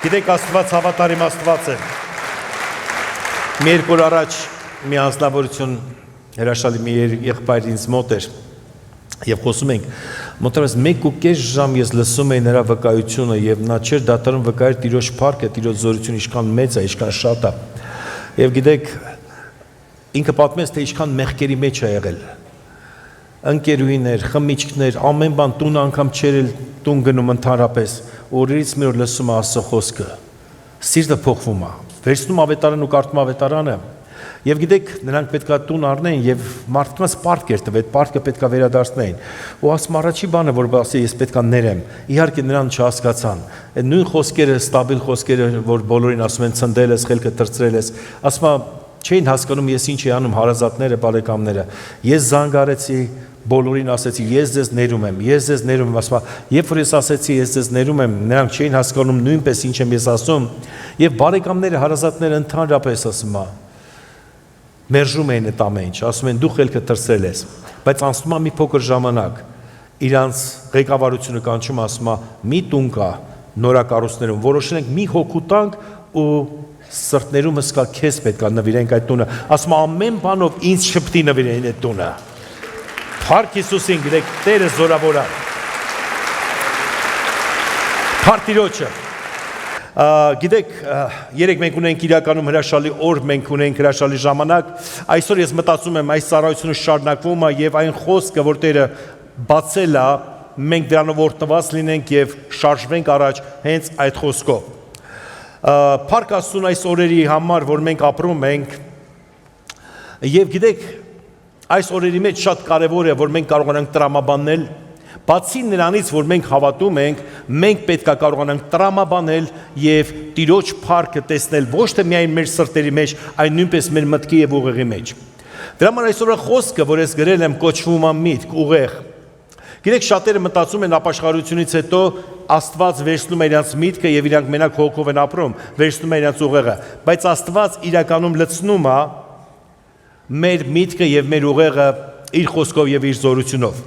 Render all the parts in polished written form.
Գիտեք, Աստված հավատարիմ Աստված է։ Մի երկու օր առաջ մի անձնավորություն հրաշալի մի եղբայր ինձ մոտ էր եւ խոսում ենք, մոտավորապես 1.5 ժամ ես լսում էի նրա վկայությունը եւ նա չէր դատարում վկայել Տիրոջ փառքը, Տիրոջ զորությունը ինչքան մեծ է, ինչքան շատ է։ Եվ գիտեք, ինքը պատմեց, թե ինչքան մեղքերի մեջ է եղել։ Ընկերուհիներ, խմիչքներ, ամեն բան տուն անգամ չէր տուն գնում ընդհանրապես, օրերից մի օր լսում է Աստծո խոսքը, սիրտը փոխվում է, վերցնում ավետարան ու կարդում ավետարանը, եւ գիտեք, նրանք պետքա տուն առնեն եւ մարդկանց պարտք էր տվել, այդ պարտքը պետքա վերադարձնեին, ու ասում առաջի բանը, որ ասի ես պետքա ներեմ, իհարկե նրան չհասկացան, այդ նույն խոսքերը, ստաբիլ խոսքերը, որ բոլորին ասում են ցնդել ես, խելքը տրծրել ես, ասում չէին հասկանում ես ինչ էի անում հարազատները, բարեկամները, ես զանգարեցի, բոլորին ասեցի, ես ձեզ ներում եմ, ասում, երբ որ ես ասեցի, ես ձեզ ներում եմ, նրանք չէին հասկանում նույնպես ինչ եմ ես ասում, եւ բարեկամները, հարազատները ընդհանրապես ասում, մերժում էին այդ ամեն ինչ, ասում են դու խելքը տրծրել ես, բայց անցնում է մի փոքր ժամանակ, իրանց ղեկավարությունը կանչում, ասում մի տուն կա նորակառուցներում, որոշենք մի հոգու տանք ու սրտներում հսկա քեզ պետքա նվիրենք այդ տունը, ասում ամեն բանով ինձ շփտի նվիրեն այդ տունը։ Փառք Հիսուսին, գիտեք, Տերը զորավոր է։ Փառք Տիրոջը։ Գիտեք, երեք մենք ունենք իրականում հրաշալի օր, մենք ունենք հրաշալի ժամանակ, այսօր ես մտածում եմ այս ծառայությունը շարունակվում է եւ այն խոսքը, որ Տերը բացել է, մենք դրանով օրհնված լինենք եւ շարժվենք առաջ հենց այդ խոսքով։ Փառք Աստծուն այս օրերի համար, որ մենք ապրում ենք, եւ գիտեք, այս օրերի մեջ շատ կարևոր է, որ մենք կարողանանք տրամաբանել, բացի նրանից, որ մենք հավատում ենք, մենք պետք է կարողանանք տրամաբանել եւ Տիրոջ փառքը տեսնել ոչ թե միայն մեր սրտերի մեջ, այլ նույնպես մեր մտքի եւ ուղեղի մեջ։ Դրա համար այսօր խոսքը, որ ես գրել եմ, կոչվում է միտք, ուղեղ։ Գիտեք, շատերը մտածում են ապաշխարությունից հետո Աստված վերցնում է իրենց միտքը եւ իրանք մենակ հոգով են ապրում, վերցնում է իրենց ուղեղը, բայց Աստված իրականում լցնում է մեր միտքը եւ մեր ուղեղը իր խոսքով եւ իր զորությունով։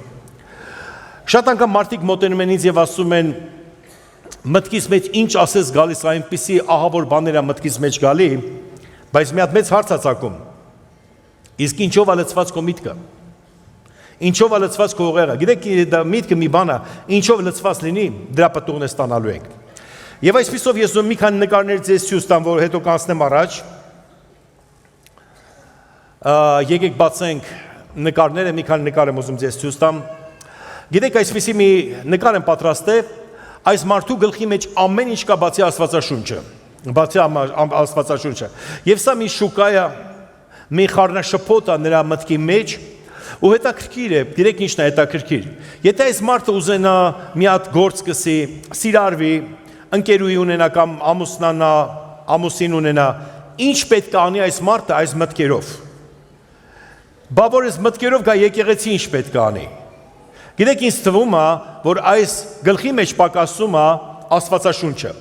Շատ անգամ մարդիկ մոտենում են ինձ եւ ասում են մտքիս մեջ ինչ ասես գալիս այնպիսի ահավոր բաներ է մտքիս մեջ գալի, բայց մի հատ մեծ հարց է ցակում։ Իսկ ինչով է լցված քո միտքը։ Ինչով է լցված քո ուղեղը։ Գիտեք, դա միտքը մի բան է, ինչով լցված լինի, դրա պատուղն է ստանալու եք։ Եվ այսպիսով ես մի քանի նկարներ ձեզ ցույց տամ, որ հետո կանցնեմ առաջ։ Եկեք բացենք նկարները, մի քանի նկար եմ ուզում ձեզ ցույց տամ։ Գիտեք, այսպիսի մի նկար եմ պատրաստել, այս մարդու գլխի մեջ ամեն ինչ կա բացի Աստվածաշունչը, Աստվածաշունչը։ Եվ սա մի շուկա է, մի խառնաշփոթ է նրա մտքի մեջ, ու հետաքրքիր է, գիտեք ինչն է հետաքրքիր։ Եթե այս մարդը ուզենա մի հատ գործ սկսի, սիրարվի, ընկերուհի ունենա կամ ամուսնանա, ամուսին ունենա, ինչ պետք է անի այս մարդը այս մտքերով։ Բա որ այս մտքերով գա եկեղեցի ինչ պետք է անի։ Գիտեք, ինձ թվում է, որ այս գլխի մեջ պակասում է Աստվածաշունչը։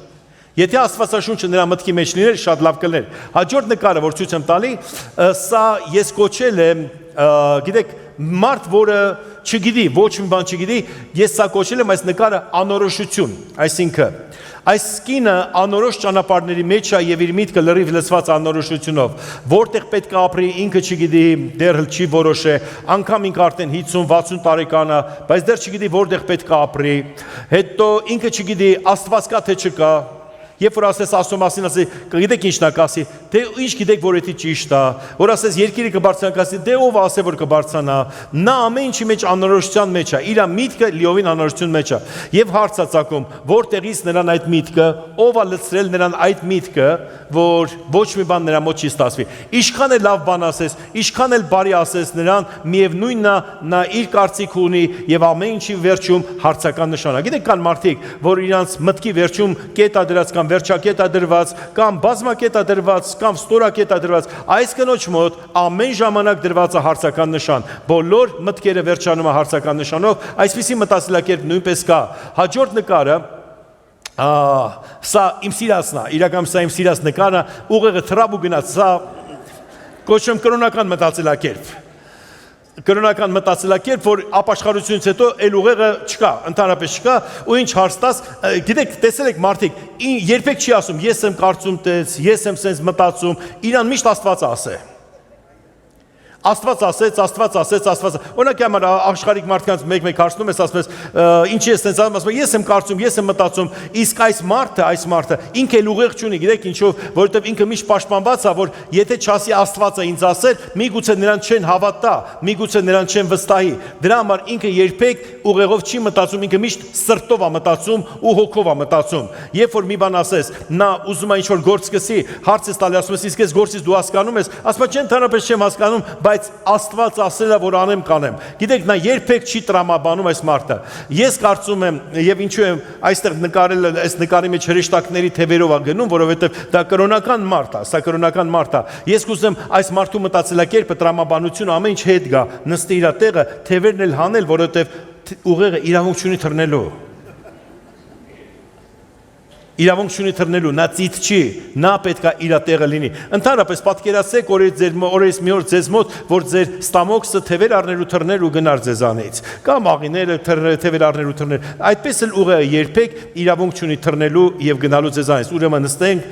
Եթե Աստվածաշունչը նրա մտքի մեջ լիներ, շատ լավ կլիներ։ Հաջորդ նկարը, որ ցույց եմ տալի, սա ես կոչել եմ, գիտեք, մարդ, որը չգիտի, ոչ մի բան չգիտի, ես սա կոչել եմ այս նկարը անորոշություն, այսինքն այս կինը անորոշ ճանապարհների մեջ է եւ իր միտքը լրիվ լցված անորոշությունով, որտեղ պետք է ապրի, ինքը չգիտի, դեռ չի որոշե, անգամ ինքը արդեն 50-60 տարեկան է, բայց դեռ չգիտի որտեղ պետք է ապրի, հետո ինքը չգիտի Աստված կա թե չկա, երբ որ ասես Աստծո մասին ասի, գիտեք ինչն է կասի, դե ինչ գիտեք որ էդի ճիշտ է, որ ասես երկիրը կբարձրանա կասի, դե ով ասե որ կբարձրանա, նա ամեն ինչի մեջ անորոշության մեջ է, իր միտքը լիովին անորոշություն մեջ է, եւ հարց է ցակում, որտեղից նրան այդ միտքը, ով է լցրել նրան այդ միտքը, որ ոչ մի բան նրա մոտ չի ստացվի, ինչքան էլ լավ բան ասես, ինչքան էլ բարի ասես նրան, միևնույնն է, նա իր կարծիք ունի եւ ամեն ինչի վերջում հարցական նշան է։ Գիտեք, կան մարդիկ, որ իրանց մտքի վերջում կետա դրած կամ վերջակետ է դրված, կամ բազմակետ է դրված, կամ ստորակետ է դրված, այս կնոջ մոտ ամեն ժամանակ դրված է հարցական նշան, բոլոր մտքերը վերջանում է հարցական նշանով, այսպիսի մտածելակերպ նույնպես կա։ Հաջորդ նկարը, սա իմ սիրածն է, իրականում սա իմ սիրած նկարը, ուղեղը թրավ ու գնաց, սա կոչում կրոնական մտածելակերպ։ կրոնական մտածելակերպ, որ ապաշխարությունից հետո էլ ուղեղը չկա, ընդհանրապես չկա, ու ինչ հարց տաս, գիտեք, տեսել եք մարդիկ, երբեք չի ասում, ես եմ կարծում տես, ես եմ սենց մտածում, իրան միշտ Աստված ասե։ Աստված ասեց, օրինակ համար աշխարհիկ մարդկանց մեկ հարցնում ես, ասում ես, ինչի ես տենց ասում, ես եմ կարծում, ես եմ մտածում, իսկ այս մարդը ինքը էլ ուղեղ չունի, գիտեք ինչով, որովհետև ինքը միշտ պաշտպանված է, որ եթե չասի Աստվածը ինձ ասել, միգուցե նրան չեն հավատա, միգուցե նրան չեն վստահի, դրա համար ինքը երբեք ուղեղով չի մտածում, ինքը միշտ սրտով է մտածում ու հոգով է մտածում։ Երբ որ մի բան ասես, նա ուզում է ինչ-որ գործ սկսի, հարց ես տալի, ասում ես, իսկ այս գործից դու հասկանում ես, ասում ես, ընդհանրապես չեմ հասկանում, բայց Աստված ասել է, որ անեմ կանեմ։ Գիտեք, նա երբեք չի տրամաբանում այս մարդը։ Ես կարծում եմ, եւ ինչու եմ այստեղ նկարել, այս նկարի մեջ հրեշտակների թևերով է գնում, որովհետեւ դա կրոնական մարդ է, սա կրոնական մարդ է։ Ես կուզեմ այս մարդու մտածելակերպը, տրամաբանությունը ամեն ինչ հետ գա, նստի իր տեղը, թևերն էլ հանել, որովհետեւ ուղեղը իրավունք չունի թռնելու։ Իրավունք չունի թռնելու, նա ծիտ չի, նա պետք է իր տեղը լինի։ Ընդհանրապես պատկերացրեք, օրերս մի օր ձեզ մոտ, որ ձեր ստամոքսը թևեր առներ ու թռներ ու գնար ձեզանից, կամ աղիները թևեր առներ ու թռներ։ Այդպես էլ ուղեղը երբեք իրավունք չունի թռնելու եւ գնալու ձեզանից։ Ուրեմն նստենք,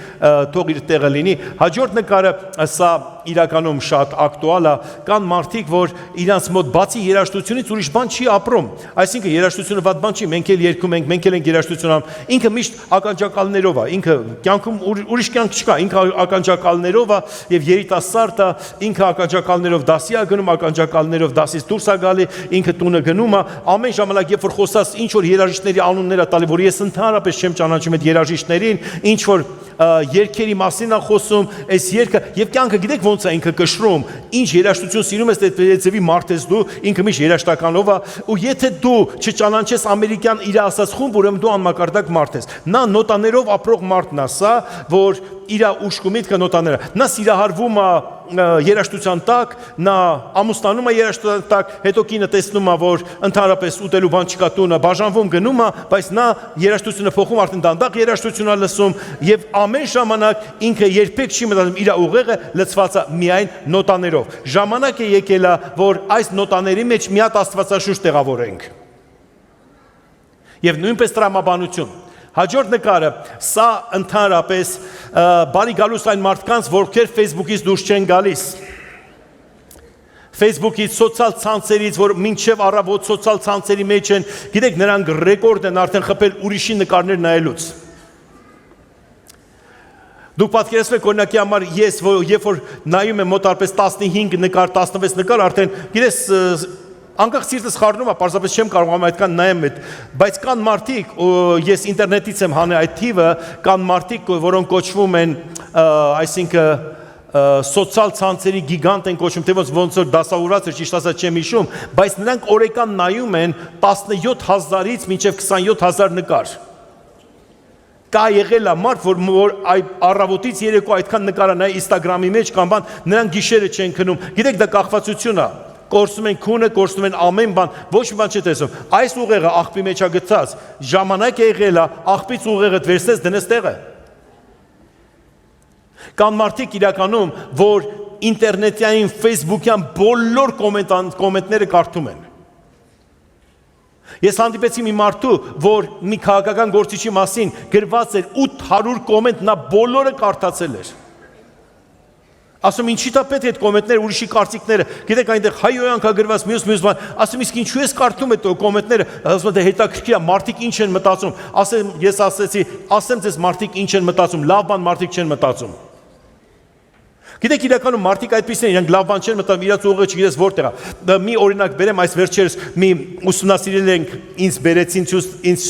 թող իր տեղը լինի։ Հաջորդ նկարը սա իրականում շատ ակտուալ է, կան մարդիկ, որ իրանց մոտ բացի երաժշտությունից ուրիշ բան չի ապրում։ Այսինքն երաժշտությունը վատ բան չի, մենք էլ երգում ենք, մենք էլ ենք երաժշտություն անում։ Ինքը միշտ ականջակալներով է, ինքը կյանքում ուրիշ կյանք չկա, ինքը ականջակալներով է եւ երիտասարդ է, ինքը ականջակալներով դասի է գնում, ականջակալներով դասից դուրս է գալի, ինքը տունը գնում է, ամեն ժամանակ երբ որ խոսած ինչ որ երաժիշտների անուններ է տալի, որ ես ընդհանրապես չեմ ճանաչում այդ երաժիշտներին, ինչ որ երկերի մասին է խոսում, այս երգը եւ կյանքը գիտեք ոնց է ինքը կշռում, ինչ երաժշտություն սիրում ես, դեպի մարդ ես դու, ինքը միշտ երաժշտականով է, ու եթե դու չճանաչես ամերիկյան իր ասած խումբ, ուրեմն դու անմակարդակ մարդ ես։ Նա նոտաներով ապրող մարդն է սա, որ իր ուշք ու միտքը նոտաները։ Նա սիրահարվում է երաժշտության տակ, նա ամուսնանում է երաժշտության տակ, հետո կինը տեսնում է, որ ընդհանրապես ուտելու բան չկա տունը, բաժանվում գնում է, բայց նա երաժշտությունը փոխում, արդեն դանդաղ երաժշտություն է լսում եւ ամեն ժամանակ ինքը երբեք չի մտածում իր ուղեղը լցված է միայն նոտաներով։ Ժամանակ է եկել է, որ այս նոտաների մեջ մի հատ աստվածաշունչ տեղավորենք։ Եվ նույնպես տրամաբանություն։ Հաջորդ նկարը, սա ընդհանրապես բարի գալուս այն մարդկանց, որքեր Facebook-ից դուրս չեն գալիս։ Facebook-ից, սոցիալ ցանցերից, որ մինչև առավոտ սոցիալ ցանցերի մեջ են, գիտեք, նրանք ռեկորդ են արդեն խփել ուրիշի նկարներ նայելուց։ Դուք պատկերացրեք, օրինակի համար ես, երբ որ նայում եմ մոտարպես 15 նկար, 16 նկար, արդեն գիտես անկախ սիրտս խառնում է, պարզապես չեմ կարողանում այդքան նայեմ այդ, բայց կան մարդիկ, ես ինտերնետից եմ հանել այդ թիվը, կան մարդիկ, որոնք կոչվում են, այսինքն սոցիալ ցանցերի գիգանտ են կոչվում, թե ոնց որ դասավորած է, ճիշտ ասած չեմ հիշում, բայց նրանք օրեկան նայում են 17000-ից մինչև 27000 նկար։ Կա եղել է մարդ, որ առավոտից երեկո այդքան նկարանայ Instagram-ի մեջ կամ բան, նրանք գիշերը չեն քնում, գիտեք դա կախվածություն է, կորսում են քունը, կորսում են ամեն բան, ոչ մի բան չի տեսնում, այս ուղեղը աղբի մեջ է գցած, ժամանակ է եղել է, աղբից ուղեղը վերցես դնես տեղը։ Կան մարդիկ իրականում, որ ինտերնետային, Facebook-յան բոլոր կոմենտները կարդում են։ Ես հանդիպեցի մի մարդու, որ մի քաղաքական գործիչի մասին գրված էր 800 կոմենտ, նա բոլորը կարդացել էր։ Ասում ինչի՞ դա պետք է այդ կոմենտները, ուրիշի կարծիքները, գիտեք այնտեղ հայոյանք է գրված, մյուս բան, ասում իսկ ինչու ես կարդում այդ կոմենտները, ասում դե հետաքրքիր է, մարդիկ ինչ են մտածում, ես ասեցի, ասեմ ձեզ մարդիկ ինչ են մտածում, լավ բան մարդիկ չեն մտածում։ Գիտեք իրականում մարդիկ այդպիսին են, իրանք լավ բան չեն մտածում, իրաց ուղեղը չգիտես որտեղ է։ Մի օրինակ բերեմ, այս վերջերս մի ուսումնասիրել ենք, ինձ բերեցին, ինձ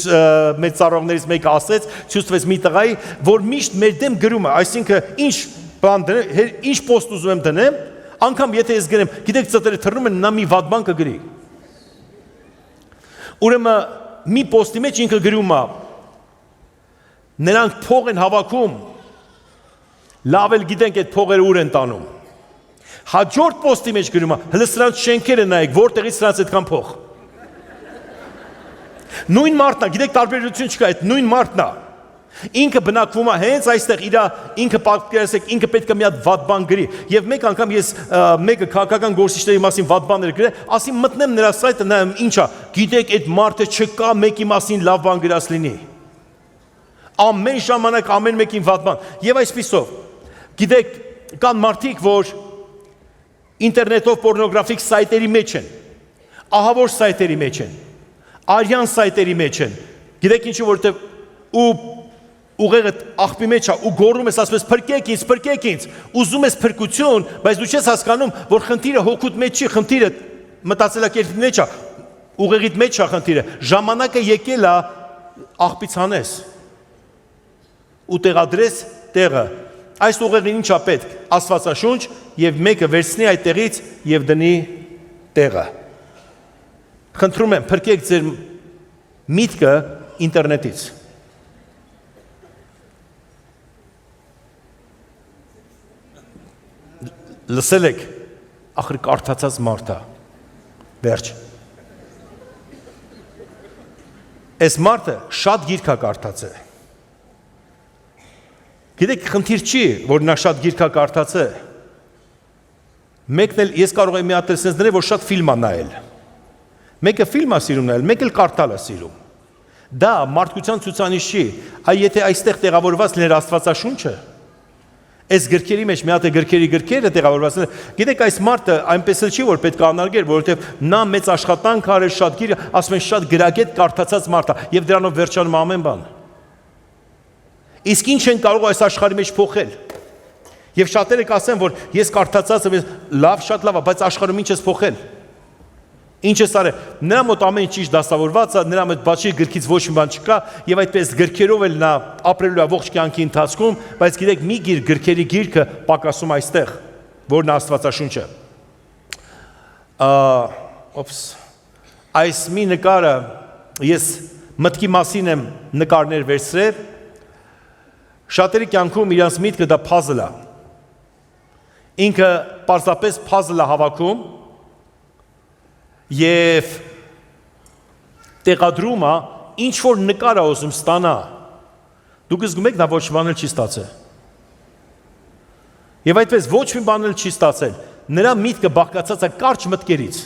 մեծ ծառայողներից մեկը ասեց, ցույց տվեց մի տղայի, որ միշտ մեր դեմ գրում է, այսինքն ինչ բան դնեմ, ինչ պոստ ուզում եմ դնեմ, անգամ եթե ես գրեմ, գիտեք ծտերը թռնում են, նա մի վատ բան կգրի։ Ուրեմն մի պոստի մեջ ինքը գրում է, նրանք փող են հավաքում, լավ էլ գիտենք այդ փողերը ուր են տանում։ Հաջորդ պոստի մեջ գրում է, հələ սրանց շենքերը նայեք, որտեղից սրանց այդքան փող։ Նույն մարդն է, գիտեք տարբերություն չկա, այդ նույն մարդն է։ Ինքը բնակվում է հենց այստեղ ինքը պատկերացրեք, ինքը պետք է մի հատ վատ բան գրի։ Եվ մեկ անգամ ես մեկը քաղաքական գործիչների մասին վատ բաներ գրել, ասի մտնեմ նրա սայթը, նայեմ ինչա, գիտեք այդ մարդը չկա մեկի մասին լավ բան գրած լինի։ Ամեն ժամանակ ամեն մեկին վատ բան։ Եվ այսպիսով, գիտեք, կան մարդիկ, որ ինտերնետով պորնոգրաֆիկ սայթերի մեջ են, ահավոր սայթերի մեջ են, արյան սայթերի մեջ են։ Գիտեք ինչու, որովհետև ու ուղեղը աղբի մեջ է ու գոռում ես, ասում ես փրկեք ինձ, ուզում ես փրկություն, բայց դու չես հասկանում, որ խնդիրը հոգուտ մեջ չի, խնդիրը մտածելակերպի մեջ է, ուղեղիդ մեջ է խնդիրը, ժամանակը եկել է աղբից հանես ու տեղադրես տեղը։ Այս ուղեղին ինչ է պետք, Աստվածաշունչ, եւ մեկը վերցնի այդ տեղից եւ դնի տեղը։ Խնդրում եմ, փրկեք ձեր միտքը ինտերնետից։ Լսել եք, ախր կարդացած մարդա, վերջ։ Այս մարդը շատ գիրք է կարդացել։ Գիտեք, խնդիր չի, որ նա շատ գիրք է կարդացել։ Մեկն էլ ես կարող եմ մի հատ sense դնել, որ շատ ֆիլմ է նայել։ Մեկը ֆիլմ է սիրում նայել, մեկը կարդալ է սիրում։ Դա մարդկության ցուցանիշ չի, այ եթե այստեղ տեղավորված լիներ Աստվածաշունչը, այս գրքերի մեջ մի հատ է գրքերը տեղավորված են։ Գիտեք, այս մարդը այնպես էլ չի, որ պետք է անարգեր, որովհետև նա մեծ աշխատանք արել, շատ գիր, ասում են շատ գրագետ կարդացած մարդ է, եւ դրանով վերջանում ամեն բան։ Իսկ ինչ են կարող այս աշխարհի մեջ փոխել։ Եվ շատերը կասեն, որ ես կարդացած եմ, լավ, շատ լավ է, բայց աշխարհում ինչ ես փոխել։ Ինչ ես արել։ Նրա մոտ ամեն ինչ ճիշտ դասավորված է, նրա մոտ բացի գրքից ոչ մի բան չկա, եւ այդպես գրքերով էլ նա ապրելու է ողջ կյանքի ընթացքում, բայց գիտեք, մի գրքերի գիրքը պակասում այստեղ, որն Աստվածաշունչը։ Այս մի նկարը ես մտքի մասին եմ նկարներ վերցրել։ Շատերի կյանքում իրանց միտքը դա puzzle է։ Ինքը պարզապես puzzle է հավաքում եւ տեղադրումը ինչ որ նկար է ուզում ստանա։ Դուք զգում եք, նա ոչ մի բան չի ստացել։ Եվ այդպես ոչ մի բան չի ստացել։ Նրա միտքը բաղկացած է կարճ մտքերից։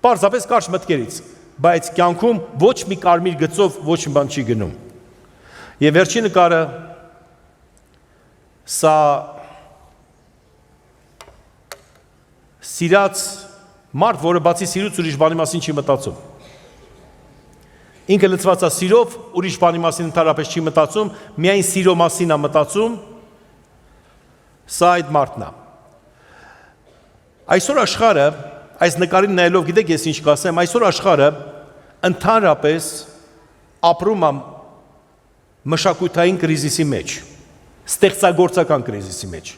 Պարզապես կարճ մտքերից, բայց կյանքում ոչ մի կարմիր գծով ոչ մի բան չի գնում։ Եվ վերջին նկարը սա սիրած մարդ, որը բացի սիրուց ուրիշ բանի մասին չի մտածում։ Ինքը լցված է սիրով, ուրիշ բանի մասին ընդհանրապես չի մտածում, միայն սիրո մասին է մտածում։ Սա այդ մարդն է։ Այսօր աշխարհը, այս նկարին նայելով, գիտեք ես ինչ կասեմ, այսօր աշխարհը ընդհանրապես ապրում է մշակութային կրիզիսի մեջ, ստեղծագործական կրիզիսի մեջ։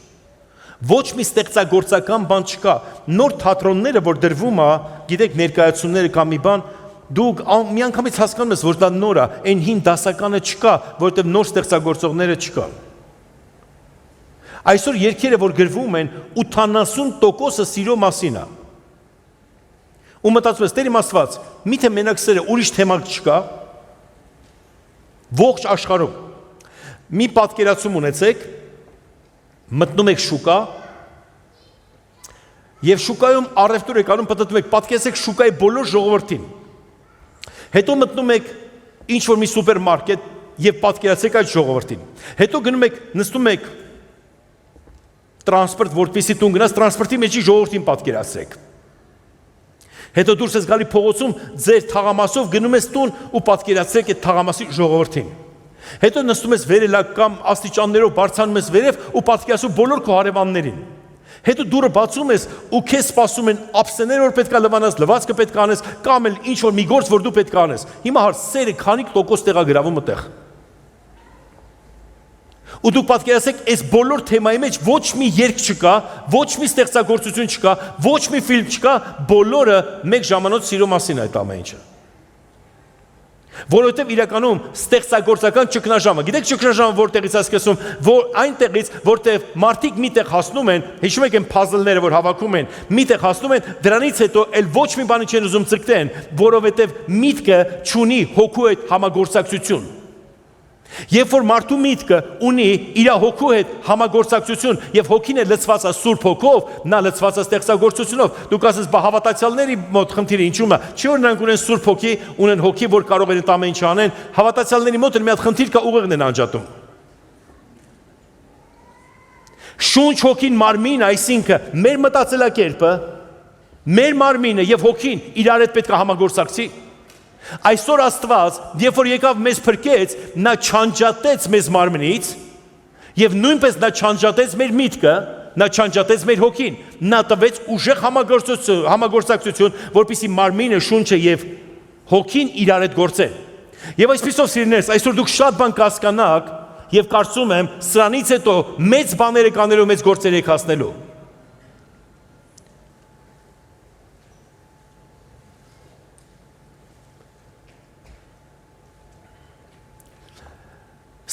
Ոչ մի ստեղծագործական բան չկա։ Նոր թատրոնները, որ դրվում է, գիտեք, ներկայացումները կամ մի բան, դուք միանգամից հասկանում ես, որ դա նոր է, այն հին դասականը չկա, որովհետև նոր ստեղծագործողները չկա։ Այսօր երգերը, որ գրվում են, 80%-ը սիրո մասին է։ Ու մտածում ես, Տեր իմ Աստված, միթե մենակ սերը ուրիշ թեմա չկա։ Ողջ աշխարհում մի պատկերացում ունեցեք, մտնում եք շուկա եւ շուկայում առևտուր եք անում, պատտվում եք, պատկերացրեք շուկայի բոլոր ժողովրդին։ Հետո մտնում եք ինչ որ մի սուպերմարկետ եւ պատկերացրեք այդ ժողովրդին։ Հետո գնում եք, նստում եք տրանսպորտ, որպեսզի տուն գնաս, տրանսպորտի մեջի ժողովրդին պատկերացրեք։ Հետո դուրս ես գալի փողոցում, ձեր թաղամասով գնում ես տուն ու պատկերացրեք այդ թաղամասի ժողովրդին։ Հետո նստում ես վերելակ կամ աստիճաններով բարձրանում ես վերև ու պատկերացում բոլոր քո հարևաններին։ Հետո դուրը բացում ես ու քեզ սպասում են ափսեներ, որ պետք է լվանաս, լվացքը պետք է անես, կամ էլ ինչ որ մի գործ, որ դու պետք է անես։ Հիմա հար սերը քանի տոկոս տեղ է գրավում այդտեղ։ Ու դուք պատկերացեք, այս բոլոր թեմայի մեջ ոչ մի երգ չկա, ոչ մի ստեղծագործություն չկա, ոչ մի ֆիլմ չկա, բոլորը մեկ ժամանոց սիրո մասին է այդ ամեն ինչը։ Որովհետև իրականում ստեղծագործական ճգնաժամը, գիտեք ճգնաժամը որտեղից է սկսվում, որ այնտեղից, որտեղ մարդիկ միտեղ հասնում են, հիշում եք այն puzzle-ները, որ հավաքում են, միտեղ հասնում են, դրանից հետո էլ ոչ մի բանի չեն ուզում ձգտեն, որովհետև միտքը չունի հոգու այդ համագործակցություն։ Երբ որ մարդու միտքը ունի իր հոգու հետ համագործակցություն եւ հոգին է լցված Սուրբ Հոգով, նա լցված է ստեղծագործությունով։ Դուք ասես, բա հավատացյալների մոտ խնդիրը ինչու՞մ է։ Չի որ նրանք ունեն Սուրբ Հոգի, ունեն հոգի, որ կարող են այդ ամեն ինչ անեն, հավատացյալների մոտ մի հատ խնդիր կա, ուղեղն են անջատում։ Շունչ հոգին մարմին, այսինքն մեր մտածելակերպը, մեր մարմինը եւ հոգին իրար հետ պետք է համագործակցի։ Այսօր Աստված, երբ որ եկավ մեզ փրկեց, նա չանջատեց մեզ մարմնից եւ նույնպես նա չանջատեց մեր միտքը, նա չանջատեց մեր հոգին։ Նա տվեց ուժեղ համագործակցություն, որպեսզի մարմինը, շունչը եւ հոգին իրար հետ գործեն։ Եվ այսպեսով սիրելիներս, այսօր դուք շատ բան կհասկանաք եւ կարծում եմ սրանից հետո մեծ բաներ եք անելու, մեծ գործեր եք հասնելու։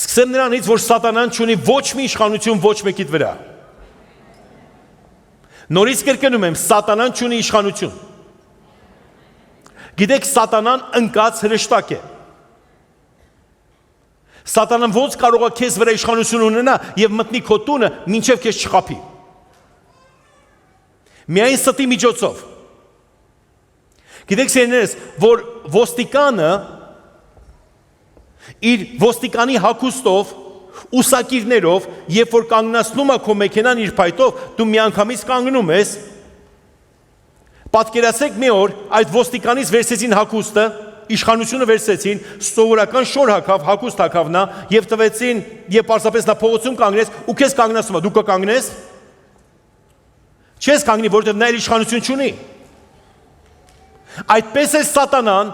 Սկսեմ նրանից, որ սատանան չունի ոչ մի իշխանություն ոչ մեկիդ վրա։ Նորից կրկնում եմ, սատանան չունի իշխանություն։ Գիտեք, սատանան ընկած հրեշտակ է։ Սատանան ոնց կարող է քեզ վրա իշխանություն ունենա եւ մտնի քո տունը, մինչեւ քեզ չխաբի։ Միայն ստի միջոցով։ Գիտեք, սերներս, որ ոստիկանը իր ոստիկանի հագուստով, ուսակիրներով, երբ որ կանգնացնում է քո մեքենան իր փայտով, դու միանգամից կանգնում ես։ Պատկերացրեք մի օր այդ ոստիկանից վերցեցին հագուստը, իշխանությունը վերցեցին, սովորական շոր հագավ, հագուստ հագավ նա եւ տվեցին, եւ պարզապես նա փողոցում կանգնեց ու քեզ կանգնացնում է, դու կկանգնես։ Չես կանգնի, որովհետեւ նա իր իշխանություն չունի։ Այդպես է սատանան,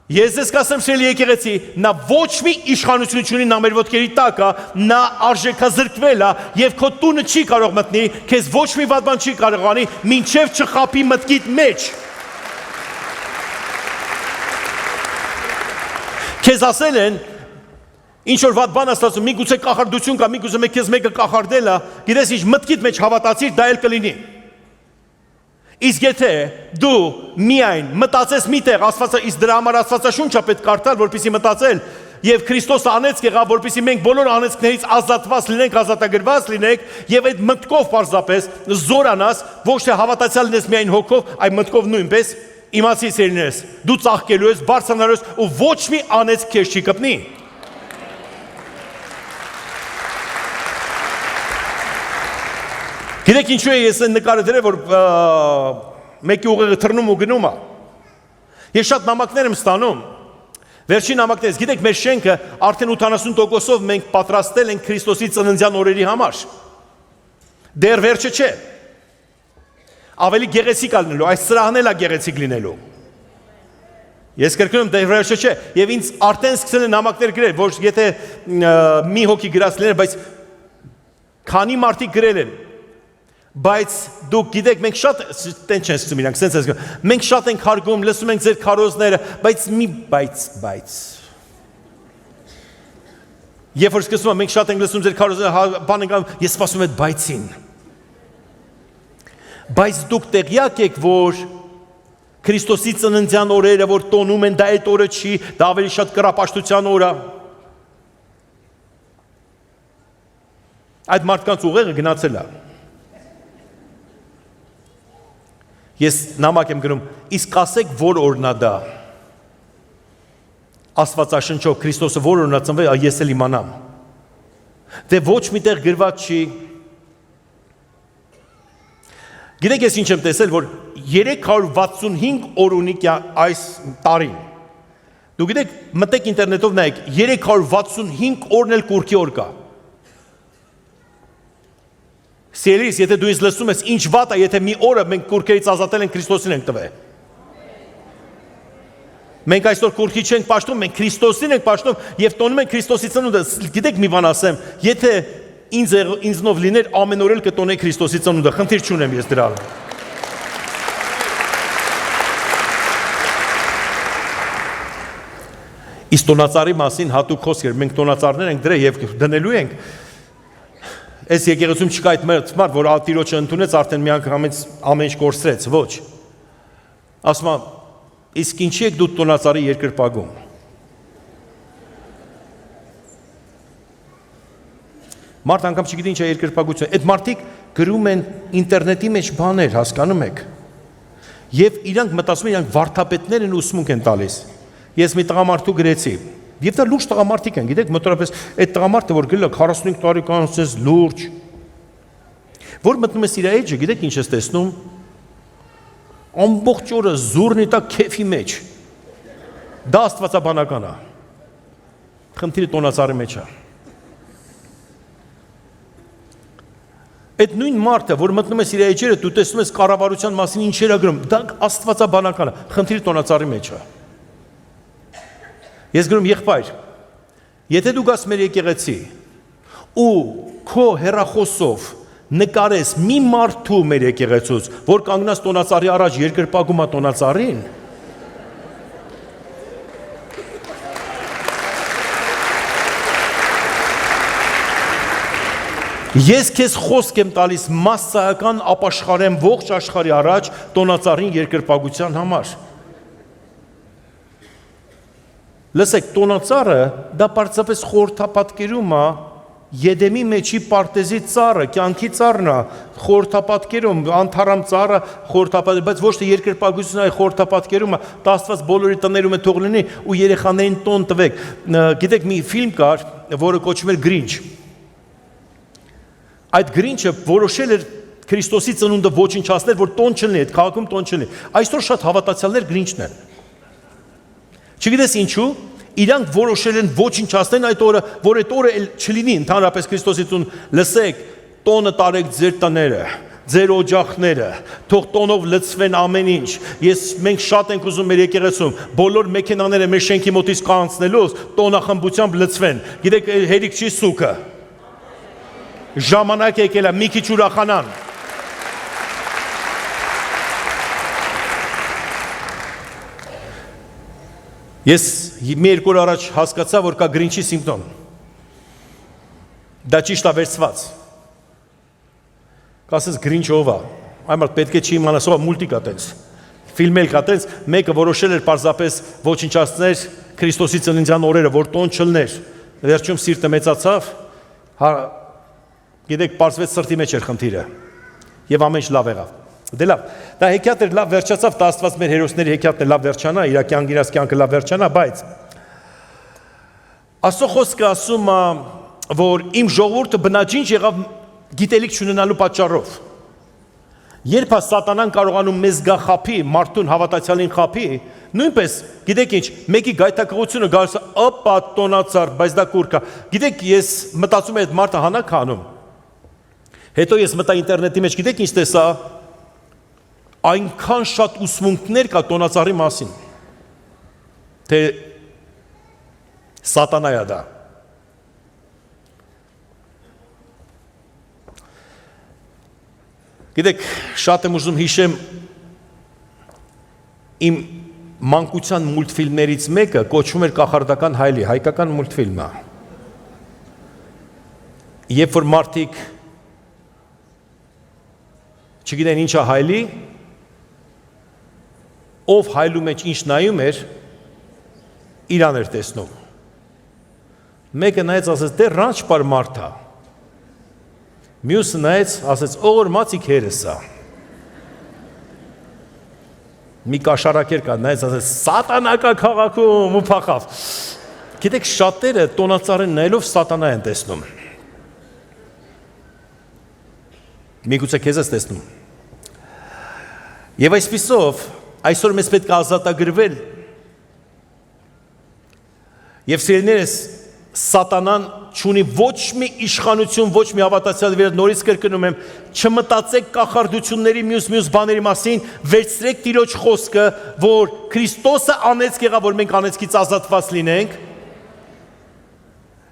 ես ես կասեմ սիրելի եկեղեցի, նա ոչ մի իշխանություն չունի, նա մեր ոտքերի տակ է, նա արժեքազրկվել է եւ քո տունը չի կարող մտնի, քեզ ոչ մի վատ բան չի կարող անի, մինչեւ չխապի մտքիդ մեջ։ Քեզ ասել են, ինչ որ վատ բան ասած, միգուցե կախարդություն կա, միգուցե քեզ մեկը կախարդել է, գիտես ինչ մտքիդ մեջ հավատացիր, դա էլ կլինի։ Իսկ եթե դու միայն մտածես միտեղ, Աստվածը իսկ դրա համար Աստվածաշունչը պետք կարդալ, որպեսզի մտածել, եւ Քրիստոսը անեց եղավ, որպեսզի մենք բոլոր անեծքներից ազատված լինենք, ազատագրված լինենք, եւ այդ մտքով պարզապես զորանաս, ոչ թե հավատացյալ լինես միայն հոգով, այլ մտքով նույնպես իմացի սերներս, դու ծաղկելու ես, բարձրանալու ես ու ոչ մի անեծք քեզ չի կպնի։ Գիտեք ինչու է ես այն նկարը դրել, որ մեկի ուղեղը թռնում ու գնում է։ Ես շատ նամակներ եմ ստանում, վերջին նամակներից, գիտեք մեր շենքը արդեն 80%-ով մենք պատրաստել ենք Քրիստոսի ծննդյան օրերի համար։ Դեռ վերջը չէ։ Ավելի գեղեցիկ է լինելու, այս սրահն էլ է գեղեցիկ լինելու։ Ես կրկնում դեռ վերջը չէ, եւ ինձ արդեն սկսել են նամակներ գրել, որ եթե մի հոգի գրած լիներ, բայց քանի մարդիկ գրել են, բայց դուք գիտեք, մենք շատ տեն չեն սկսում իրանք, սենց ես գում, մենք շատ ենք հարգում, լսում ենք ձեր քարոզները, բայց երբ որ սկսում ենք, մենք շատ ենք լսում ձեր քարոզները, բան ենք անում, ես սպասում եմ բայցին։ Բայց դուք տեղյակ եք, որ Քրիստոսի ծննդյան օրերը, որ տոնում են, դա այդ օրը չի, դա ավելի շատ կռապաշտության օր է։ Այդ մարդկանց ուղեղը գնացել է։ Ես նամակ եմ գրում, իսկ ասեք որ օրն է դա։ Աստվածաշնչով Քրիստոսը որ օրն է ծնվել, ես էլ իմանամ։ Դե ոչ միտեղ գրված չի։ Գիտեք ես ինչ եմ տեսել, որ 365 օր ունի այս տարին։ Դու գիտեք, մտեք ինտերնետով նայեք, 365 օրն էլ կուրքի օր կա։ Սիրելիս, եթե դու ինձ լսում ես, ինչ վատ է, եթե մի օրը մենք կուրքերից ազատել ենք, Քրիստոսին ենք տվել։ Մենք այսօր կուրքի չենք պաշտում, մենք Քրիստոսին ենք պաշտում եւ տոնում ենք Քրիստոսի ծնունդը։ Գիտեք մի բան ասեմ, եթե ինձնով լիներ ամեն օր էլ կտոնեի Քրիստոսի ծնունդը, խնդիր չունեմ ես դրա։ Իսկ տոնածառի մասին հատուկ խոսք էր, մենք տոնածառներ ենք դրել եւ դնելու ենք։ Այս եկեղեցում չկա այդ մարդ, որ Տիրոջը ընդունեց, արդեն միանգամից ամեն ինչ կորցրեց, ոչ։ Ասում եմ, իսկ ինչի եք դու տոնածառի երկրպագում։ Մարդ անգամ չգիտի ինչ է երկրպագություն։ Այդ մարդիկ գրում են ինտերնետի մեջ բաներ, հասկանում եք։ Եվ իրանք մտածում են, իրանք վարդապետներ են ուսմունք են տալիս։ Ես մի տղամարդու գրեցի։ Եվ դա լուրջ տղամարդիկ են, գիտեք, մոտավորապես այդ տղամարդը, որ գրել է 45 տարեկանից լուրջ, որ մտնում ես իր էջը, գիտեք ինչ ես տեսնում։ Ամբողջ օրը զուրնի տա քեֆի մեջ։ Դա աստվածաբանական է։ Խնդիրը տոնածառի մեջ է։ Այդ նույն մարդը, որ մտնում ես իր էջերը, դու տեսնում ես կառավարության մասին ինչեր է գրում, դա աստվածաբանական է, խնդիրը տոնածառի մեջ է։ Ես գրում եղբայր, եթե դու գաս մեր եկեղեցի ու քո հեռախոսով նկարես մի մարդու մեր եկեղեցուց, որ կանգնած տոնածառի առաջ երկրպագում է տոնածառին, ես քեզ խոսք եմ տալիս մասսայական ապաշխարեմ ողջ աշխարհի առաջ տոնածառին երկրպագության համար։ Լսեք, տոնածառը դա պարզապես խորհրդապատկերում է Եդեմի մեջի պարտեզի ծառը, կյանքի ծառն է, խորհրդապատկերում, անթարամ ծառը խորհրդապատկերում, բայց ոչ թե երկրպագությունն է խորհրդապատկերում է, դա Աստված բոլորի տներում է թող լինի ու երեխաներին տոն տվեք։ Գիտեք, մի ֆիլմ կար, որը կոչվում էր Գրինչ։ Այդ Գրինչը որոշել էր Քրիստոսի ծնունդը ոչնչացնել, որ տոն չլինի, այդ քաղաքում տոն չլինի։ Այսօր շատ հավատացյալներ Գրինչն են։ Չգիտես ինչու, իրանք որոշել են ոչնչացնել այդ օրը, որ այդ օրը չլինի ընդհանրապես Քրիստոսի ծնունդ։ Լսեք, տոնը տարեք ձեր տները, ձեր օջախները, թող տոնով լցվեն ամեն ինչ։ Մենք շատ ենք ուզում մեր եկեղեցում, բոլոր մեքենաները մեր շենքի մոտից կանցնելուց տոնախմբությամբ լցվեն։ Գիտեք, հերիք չի սուկը։ Ժամանակ եկել է, մի քիչ ուրախանան։ Ես մի երկու օր առաջ հասկացա, որ կա Գրինչի սիմպտոմ։ Դա ճիշտ է վերցված։ Կասես Գրինչը ով է։ Այն մարդ պետք է չի իմանաս ով է, մուլտիկ է տենց։ Ֆիլմ էլ կա տենց, մեկը որոշել էր պարզապես ոչնչացնել Քրիստոսի ծննդյան օրերը, որ տոն չլներ։ Վերջում սիրտը մեծացավ, գիտեք, պարզվեց սրտի մեջ էր խնդիրը, և ամեն ինչ լավ եղավ։ Դե լավ, դա հեքիաթ էր լավ վերջացավ, դա Աստված մեր հերոսների հեքիաթն է լավ վերջանա, իր կյանքը լավ վերջանա, բայց Աստծո խոսքը ասում է, որ իմ ժողովուրդը բնաջինջ եղավ գիտելիք չունենալու պատճառով։ Երբ է սատանան կարողանում մեզ գա խաբի, մարդուն հավատացյալին խաբի, նույնպես, գիտեք ինչ, մեկի գայթակղությունը գալիս է, ապա տոնածառ, բայց դա կուր կա։ Գիտեք, ես մտածում եմ այդ մարդը հանակ անում։ Հետո ես մտա ինտերնետի մեջ, գիտեք ինչ տեսա, այնքան շատ ուսմունքներ կա տոնածառի մասին, թե սատանա է դա։ Գիտեք, շատ եմ ուզում հիշեմ իմ մանկության մուլտֆիլմներից մեկը կոչվում էր Կախարդական հայլի, հայկական մուլտֆիլմ է։ Երբ որ մարդիկ չգիտեն ինչ է հայլի, ով հայլու մեջ ինչ նայում էր, իրան էր տեսնում։ Մեկը նայեց, ասեց, դե ռանչ պար մարդ է։ Մյուսը նայեց, ասեց, օր մացիկ հերս է։ Մի կաշարակեր կա, նայեց, ասեց, սատանա կա քաղաքում ու փախավ։ Գիտեք, շատերը տոնածառին նայելով սատանա են տեսնում։ Միգուցե քեզ ես տեսնում։ Եվ այսպիսով, այսօր մեզ պետք է ազատագրվել։ Եվ սիրելիներս, սատանան չունի ոչ մի իշխանություն, ոչ մի հավատացյալ վրա, նորից կրկնում եմ, չմտածեք կախարդությունների մյուս բաների մասին, վերցրեք Տիրոջ խոսքը, որ Քրիստոսը անեծք եղավ, որ մենք անեծքից ազատված լինենք։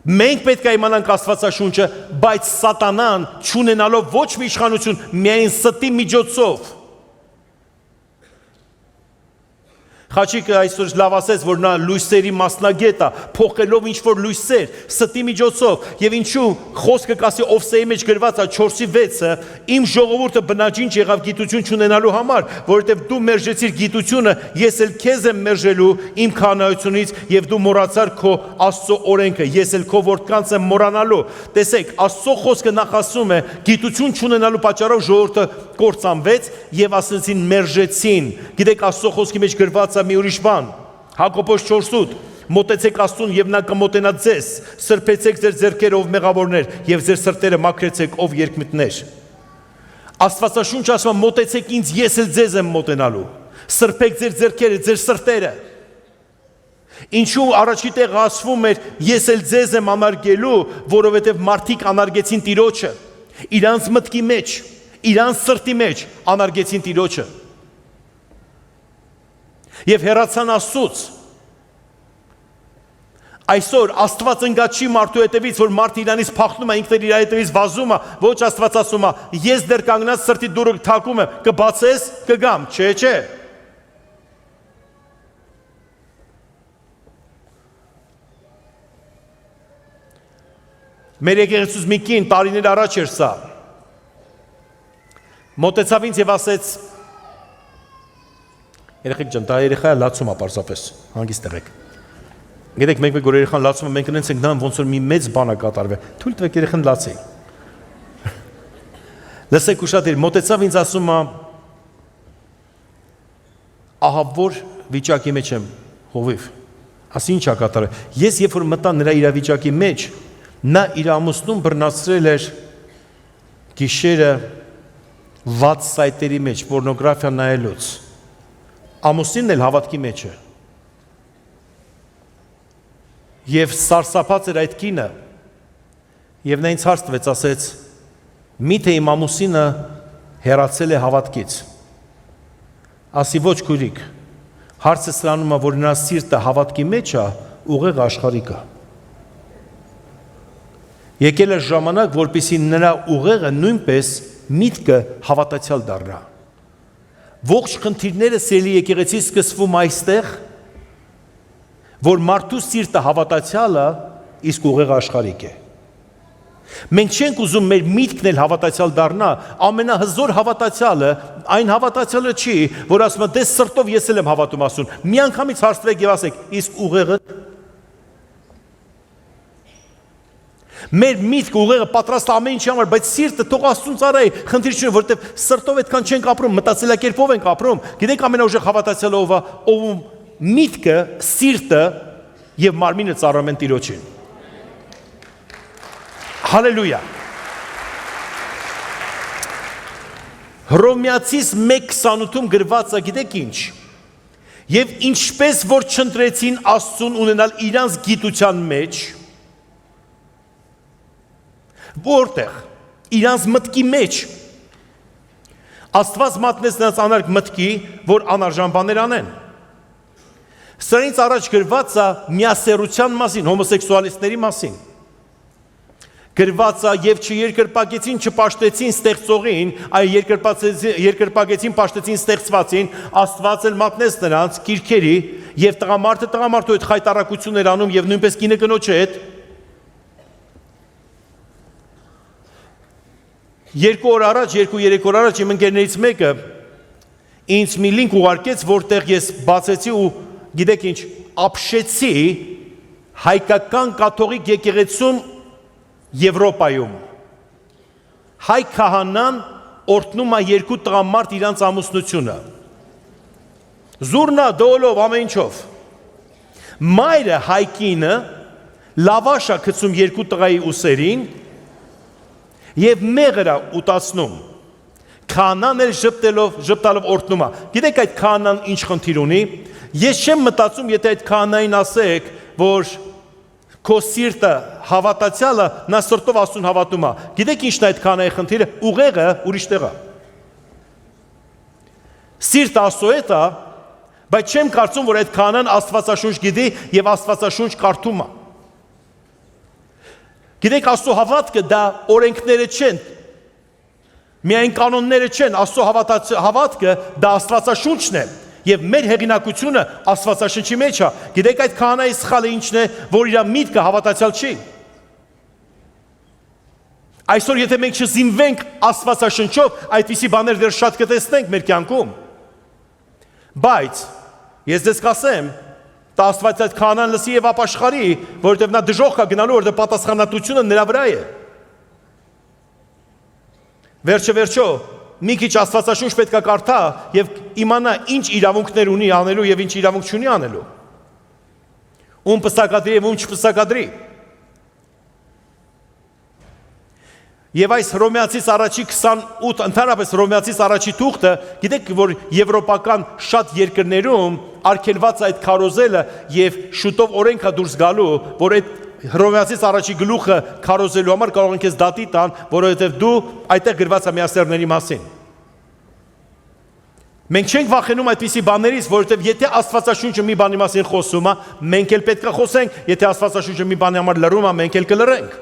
Մենք պետք է իմանանք Աստվածաշունչը, բայց սատանան չունենալով ոչ մի իշխանություն, միայն ստի միջոցով Խաչիկը այսօր լավ ասեց, որ նա լույսերի մասնագետ է, փոխելով ինչ-որ լույսեր, ստի միջոցով, եւ ինչու խոսքը կասի Օվսեի մեջ գրված է 4:6-ը, իմ ժողովուրդը բնաջինջ եղավ գիտություն չունենալու համար, որովհետեւ դու մերժեցիր գիտությունը, ես էլ քեզ եմ մերժելու իմ քահանայությունից եւ դու մոռացար քո Աստծո օրենքը, ես էլ քո որդկանց եմ մոռանալու։ Տեսեք, Աստծո խոսքը նախ ասում է, գիտություն չունենալու պատճառով ժողովուրդը կործանվեց եւ ասեցին մերժեցին։ Գիտեք, Աստծո խոսքի մեջ գրված մի ուրիշ բան, Հակոբոս 4:8, մոտեցեք Աստծուն եւ նա կմոտենա ձեզ, սրբեցեք ձեր ձեռքերը ով մեղավորներ եւ ձեր սրտերը մաքրեցեք ով երկմիտներ։ Աստվածաշունչը ասում է մոտեցեք ինձ, ես էլ ձեզ եմ մոտենալու, սրբեք ձեր ձեռքերը, ձեր սրտերը։ Ինչու առաջի տեղը ասվում էր ես էլ ձեզ եմ անարգելու, որովհետեւ մարդիկ անարգեցին Տիրոջը, իրանց մտքի մեջ, իրանց սրտի մեջ անարգեցին Տիրոջը։ Եվ հեռացան Աստծուց։ Այսօր Աստված ընկած չի մարդու հետևից, որ մարդը իրանից փախնում է, ինքն իր հետևից վազում է, ոչ Աստված ասում է, ես դեռ կանգնած սրտի դուռը թակում եմ, կբացես, կգամ, չէ։ Մեր եկեղեցուց մի կին տարիներ առաջ էր սա։ Մոտեցավ ինձ եւ ասեց. Երեխեք ջան, դա երեխա է լացում է պարզապես, հանգիստ եղեք։ Գիտեք, մենք որ երեխան լացում է, մենք ունենք նայում ոնց որ մի մեծ բան է կատարվել։ Թույլ տվեք երեխան լացի։ Լսեք ուշադիր, մոտեցավ ինձ ասում է. ահա որ վիճակի մեջ եմ, հովիվ։ Ասի ինչ է կատարվել։ Ես երբ որ մտա նրա իրավիճակի մեջ, նա իր ամուսնուն բռնացրել էր գիշերը վատ սայթերի մեջ, պորնոգրաֆիա նայելուց։ Ամուսինն էլ հավատքի մեջ է։ Եվ սարսափած էր այդ կինը, եւ նա ինձ հարց տվեց, ասեց. միթե իմ ամուսինը հեռացել է հավատքից։ Ասի ոչ քույրիկ, հարցը սրանում է, որ նրա սիրտը հավատքի մեջ է, ուղիղ աշխարհիկը։ Եկել է ժամանակ, որպեսզի նրա ուղեղը նույնպես միտքը հավատացյալ դառնա։ Ողջ խնդիրները սիրելի եկեղեցի սկսվում այստեղ, որ մարդու սիրտը հավատացյալը իսկ ուղիղ աշխարհիկ է։ Մենք չենք ուզում մեր միտքն էլ հավատացյալ դառնա, ամենահզոր հավատացյալը այն հավատացյալը չի, որ ասում է դե սրտով ես էլ եմ հավատում ասում։ Միանգամից հարցրեք եւ ասեք, իսկ ուղեղը Մեր միտքը ուղեղը պատրաստ ամեն ինչի համար, բայց սիրտը թող Աստծուն ծառայի, խնդիր չունի, որովհետև սրտով այդքան չենք ապրում, մտածելակերպով ենք ապրում։ Գիտեք ամենաուժեղ հավատացյալը ով է, ով միտքը, սիրտը եւ մարմինը ծառայում են Տիրոջին։ Հալելույա։ Հռոմեացիս 1:28-ում գրված է, գիտեք ինչ։ Եվ ինչպես որ չընտրեցին Աստծուն ունենալ իրանց գիտության մեջ, որտեղ իրանց մտքի մեջ Աստված մատնեց նրանց անարգ մտքի, որ անարժան բաներ անեն։ Սրանից առաջ գրված է միասեռության մասին, հոմոսեքսուալիստների մասին։ Գրված է եւ չերկրպագեցին, չպաշտեցին ստեղծողին, այլ երկրպագեցին, պաշտեցին ստեղծվածին, Աստված էլ մատնեց նրանց կիրքերի եւ տղամարդու հետ խայտարակություններ անում եւ նույնպես կինը կնոջի հետ։ 2 օր առաջ, 2-3 օր առաջ իմ ընկերներից մեկը ինձ մի լինք ուղարկեց, որտեղ ես բացեցի ու գիտեք ինչ, ապշեցի հայկական կաթողիկ եկեղեցում Եվրոպայում։ Հայ քահանան օրհնում է 2 տղամարդ իրանց ամուսնությունը։ Զուրնա, դոլով, ամեն ինչով։ Մայրը հայկինը լավաշա գցում 2 տղայի ուսերին եւ մեղրա ուտացնում։ Քահանան էլ ժպտալով օրհնում է։ Գիտեք այդ քահանան ինչ խնդիր ունի։ Ես չեմ մտածում, եթե այդ քահանային ասեք, որ քո սիրտը հավատացյալը նա սրտով Աստծուն հավատում է։ Գիտեք ինչն է այդ քահանայի խնդիրը, ուղեղը ուրիշ տեղ է։ Սիրտը Աստծո հետ է, բայց չեմ կարծում, որ այդ քահանան Աստվածաշունչ գիտի եւ Աստվածաշունչ կարդում է։ Գիտեք Աստծո հավատքը դա օրենքները չեն։ Միայն կանոնները չեն, Աստծո հավատքը դա Աստվածաշունչն է։ Եվ մեր հեղինակությունը Աստվածաշնչի մեջ է։ Գիտեք այդ քահանայի սխալը ինչն է, որ իր միտքը հավատացյալ չի։ Այսօր եթե մենք չզինվենք Աստվածաշնչով, այդպիսի բաներ դեռ շատ կտեսնենք մեր կյանքում։ Բայց ես դες կասեմ, դա Աստված այդ քահանան լսի եւ ապաշխարի, որովհետեւ նա դժոխք է գնալու, որովհետեւ պատասխանատվությունը նրա վրա է։ Վերջը մի քիչ Աստվածաշունչ պետք է կարդա եւ իմանա ինչ իրավունքներ ունի անելու եւ ինչ իրավունք չունի անելու։ Ում պսակադրի եւ ում չպսակադրի։ Եվ այս Հռոմեացիս առաջի 28, ընդհանրապես Հռոմեացիս առաջի թուղթը, գիտեք, որ եվրոպական շատ երկրներում արգելված այդ քարոզելը եւ շուտով օրենք է դուրս գալու, որ այդ Հռոմեացիս առաջի գլուխը քարոզելու համար կարող են քեզ դատի տան, որովհետեւ դու այդտեղ գրված է միասեռների մասին։ Մենք չենք վախենում այդպիսի բաներից, որովհետեւ եթե Աստվածաշունչը մի բանի մասին խոսում է, մենք էլ պետք է խոսենք, եթե Աստվածաշունչը մի բանի համար լռում է, մենք էլ կլռենք։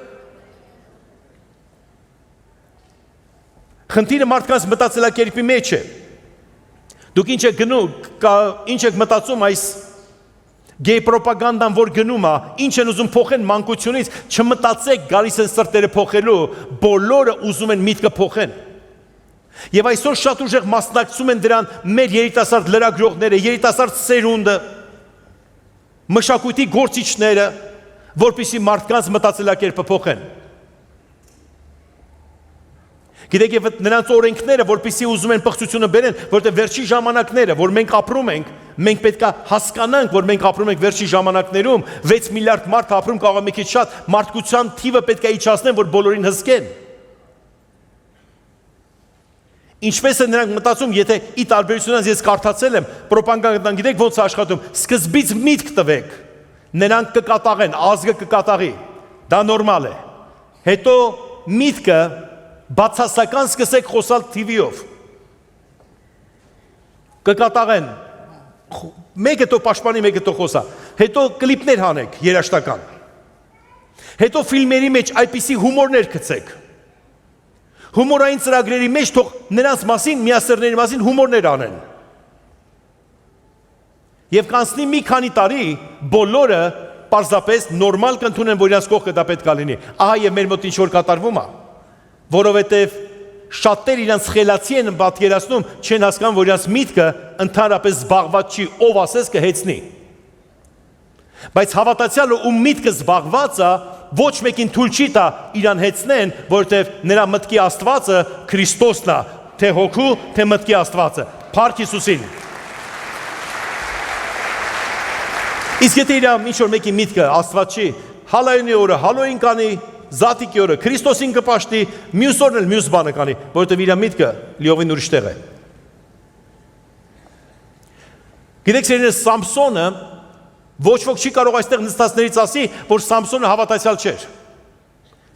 Խնդիրը մարդկանց մտածելակերպի մեջ է։ Դուք ինչ եք գնում, ինչ եք մտածում այս գեյ պրոպագանդան, որ գնում է, ինչ են ուզում փոխեն մանկությունից, չմտածեք գալիս են սրտերը փոխելու, բոլորը ուզում են միտքը փոխեն։ Եվ այսօր շատ ուժեղ մասնակցում են դրան մեր երիտասարդ լրագրողները, երիտասարդ սերունդը, մշակույթի գործիչները, որպեսզի մարդկանց մտածելակերպը փոխեն։ Գիտեք, եւ նրանց օրենքները, որպեսզի ուզում են պղծությունը բերեն, որտեղ վերջի ժամանակները, որ մենք ապրում ենք, մենք պետք է հասկանանք, որ մենք ապրում ենք վերջի ժամանակներում, 6 միլիարդ մարդ ապրում, կարող է մի քիչ շատ, մարդկության թիվը պետք է իջացնեն, որ բոլորին հսկեն։ Ինչպես են նրանք մտածում, եթե ի տարբերությունից ես կարդացել եմ, պրոպագանդան գիտեք ոնց է աշխատում, սկզբից միտք տվեք, նրանք կկատաղեն, ազգը կկատաղի, դա նորմալ է։ Հետո միտքը բացասական սկսեք խոսալ TV-ով։ Կկատաղեն, մեկը տո պաշտպանի, մեկը տո խոսա։ Հետո կլիպներ հանեք, երաժշտական։ Հետո ֆիլմերի մեջ այդպիսի հումորներ գցեք։ Հումորային ծրագրերի մեջ թող նրանց մասին, միասեռների մասին հումորներ անեն։ Եվ կանցնի մի քանի տարի, բոլորը պարզապես նորմալ կընդունեն, որ իրաց կողքը դա պետք է լինի։ Ահա եւ մեր մոտ ինչ որ կատարվում է։ Որովհետև շատեր իրանց խելացի են պատկերացնում, չեն հասկանում, որ իրանց միտքը ընդհանրապես զբաղված չի, ով ասես կհեծնի։ Բայց հավատացյալը ում միտքը զբաղված է, ոչ մեկին թույլ չի տա իրան հեծնեն, որովհետև նրա մտքի Աստվածը Քրիստոսն է, թե հոգու, թե մտքի Աստվածը, Փառք Հիսուսին։ Իսկ եթե իրան ինչ որ մեկի միտքը Աստված չի, հալայինի օրը հալոին կանի, Զատիկի օրը Քրիստոսին կպաշտի, մյուս օրն էլ մյուս բանը կանի, որովհետև իր միտքը լիովին ուրիշ տեղ է։ Գիտեք, սերունդս Սամսոնը ոչ ոք չի կարող այստեղ նստածներից ասի, որ Սամսոնը հավատացյալ չէր։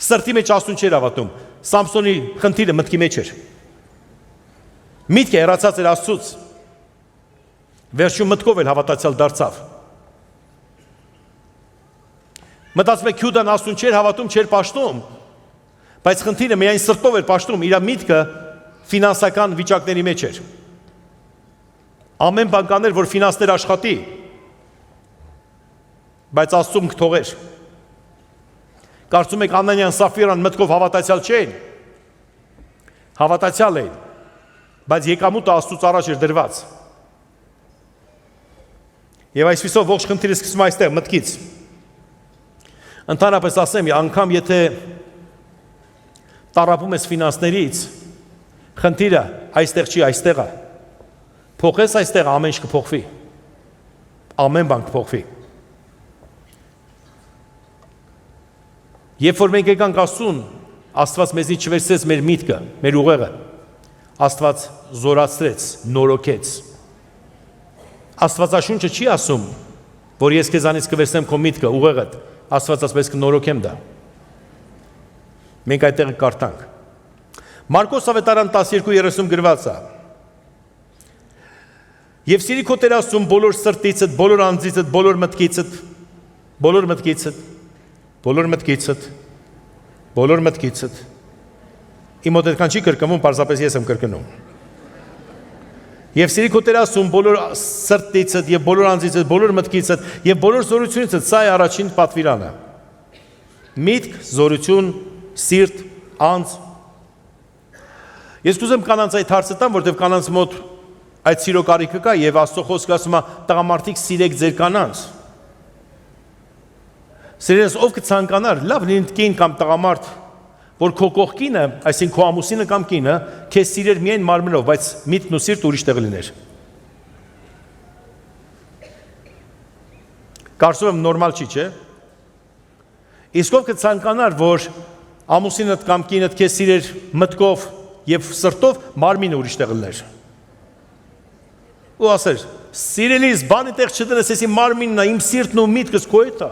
Սրտի մեջ Աստծուն չէր հավատում։ Սամսոնի խնդիրը մտքի մեջ էր։ Միտքը հեռացած էր Աստծուց։ Վերջում մտքով էլ հավատացյալ դարձավ։ Մտածում եք Հյուդան Աստծուն չէր հավատում, չէր պաշտում, բայց խնդիրը միայն սրտով էր պաշտում, իր միտքը ֆինանսական վիճակների մեջ էր։ Ամեն բան կաներ, որ ֆինանսներ աշխատի, բայց Աստծուն կթողեր։ Կարծում եք Անանյան, Սաֆիրան մտքով հավատացյալ չէին։ Հավատացյալ էին, բայց եկամուտը Աստծուց առաջ էր դրված։ Եվ այսպիսով ողջ խնդիրը սկսվում է այստեղ մտքից։ Ընդհանրապես ասեմ, անգամ եթե տարապում ես ֆինանսներից, խնդիրը այստեղ չի, այստեղ է։ Փոխես այստեղ, ամեն ինչ կփոխվի։ Ամեն բան կփոխվի։ Երբ որ մենք եկանք Աստծուն, Աստված մեզնից չվերցրեց մեր միտքը, մեր ուղեղը, Աստված զորացրեց, նորոգեց։ Աստվածաշունչը չի ասում, որ ես քեզանից կվերցնեմ քո միտքը, ուղեղդ, Աստված ասպես կնորոգեմ դա։ Մենք այդտեղ կարդանք։ Մարկոս ավետարան 12:30 գրված է. Եվ սիրի քո Տեր Աստծուն բոլոր սրտիցդ, բոլոր անձիցդ, բոլոր մտքիցդ, բոլոր մտքիցդ, բոլոր մտքիցդ, բոլոր մտքիցդ։ Իմ մոտ այդքան չի կրկնվում, պարզապես ես եմ կրկնում։ Եվ սիրի քո Տեր Աստծուն բոլոր սրտիցդ եւ բոլոր անձիցդ, բոլոր մտքիցդ եւ բոլոր զորությունիցդ սա է առաջին պատվիրանը։ Միտք, զորություն, սիրտ, անձ։ Ես կուզեմ կանանց այդ հարցը տամ, որտեղ կանանց մոտ այդ սիրո կարիքը կա եւ Աստծո խոսքը ասում է տղամարդիկ սիրեք ձեր կանանց։ Սիրես ով կցանկանար, լավ լինի կին կամ տղամարդ, որ քո կողքինը, այսինքն քո ամուսինը կամ կինը, քեզ սիրեր միայն մարմնով, բայց միտքն ու սիրտը ուրիշ տեղ լիներ։ Կարծում եմ նորմալ չի, չէ՞։ Իսկ ով կցանկանար, որ ամուսինդ կամ կինդ քեզ սիրեր մտքով եւ սրտով, մարմինը ուրիշ տեղ լիներ։ Ու ասեր, սիրելիս, բանի տեղ չդնես, էսի մարմինն է, իմ սիրտն ու միտքս քո հետ է։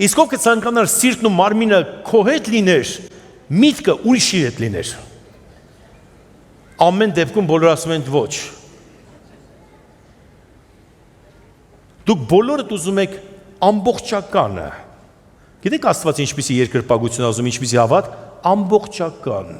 Իսկ ով կցանկանար սիրտն ու մարմինը քո հետ լիներ, միտքը ուրիշի հետ լիներ։ Ամեն դեպքում բոլորը ասում են ոչ։ Դուք բոլորդ ուզում եք ամբողջականը։ Գիտեք Աստված ինչպիսի երկրպագություն ասում, ինչպիսի հավատ, ամբողջական։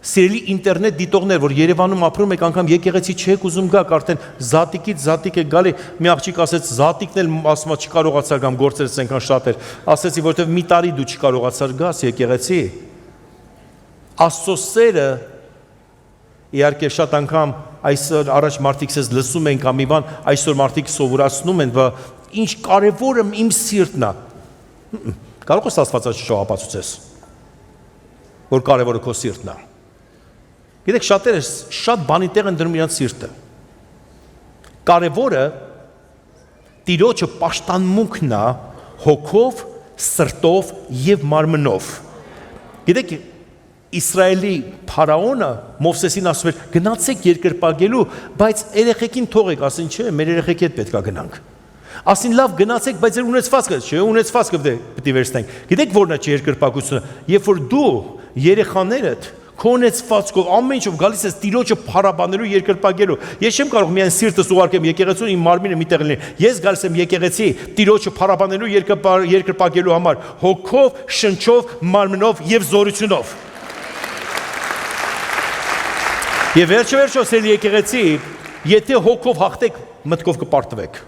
Սիրելի ինտերնետ դիտողներ, որ Երևանում ապրում եք, անգամ եկեղեցի չեք ուզում գաք, արդեն զատիկից զատիկ է գալի, մի աղջիկ ասեց, զատիկն էլ ասում է չկարողացար կամ գործերս այնքան շատ էր, ասեցի, որովհետև մի տարի դու չկարողացար գաս եկեղեցի։ Աստծո սերը, իհարկե շատ անգամ այսօր առաջ մարդիկ սեզ լսում են կամ մի բան, այսօր մարդիկ սովորացնում են, ինչ կարևորը իմ սիրտն է։ Կարող ես Աստվածաշնչով ապացուցես, որ կարևորը քո սիրտն է։ Գիտեք, շատերը շատ բանի տեղ են դնում իրանց սիրտը։ Կարևորը Տիրոջը պաշտամունքն է հոգով, սրտով եւ մարմնով։ Գիտեք, Իսրայելի փարաոնը Մովսեսին ասում էր. գնացեք երկրպագելու, բայց երեխեքին թողեք, ասին չէ, մեր երեխեքի հետ պետք է գնանք։ Ասին լավ գնացեք, բայց ձեր ունեցվածքը չէ, ունեցվածքը պետք է վերցնենք։ Գիտեք որն է երկրպագությունը, երբ որ դու երեխաներդ քոնեցվածքով ամեն ինչով գալիս ես Տիրոջը փառաբանելու երկրպագելու։ Ես չեմ կարող միայն սիրտս ուղարկեմ եկեղեցուն, իմ մարմինը մի տեղ լինի։ Ես գալիս եմ եկեղեցի Տիրոջը փառաբանելու երկրպագելու համար, հոգով, շնչով, մարմնով եւ զորությունով։ Եվ վերջո սիրելի եկեղեցի, եթե հոգով հաղթեք, մտքով կպարտվեք։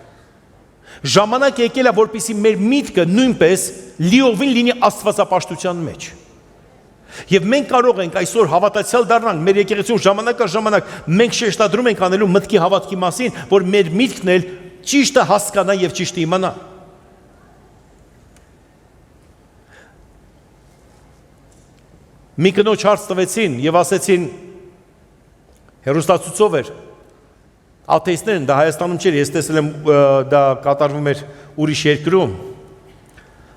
Ժամանակ եկել է, որպեսզի մեր միտքը նույնպես լիովին լինի աստվածապաշտության մեջ։ Եվ մենք կարող ենք այսօր հավատացյալ դառնանք մեր եկեղեցու ժամանակ մենք շեշտադրում ենք անելու մտքի հավատքի մասին, որ մեր միտքն էլ ճիշտը հասկանա եւ ճիշտը իմանա։ Մի կնոջ հարց տվեցին եւ ասեցին հերոստացուցով էր աթեիստներն, դա Հայաստանում չէր, ես տեսել եմ դա կատարվում էր ուրիշ երկրում։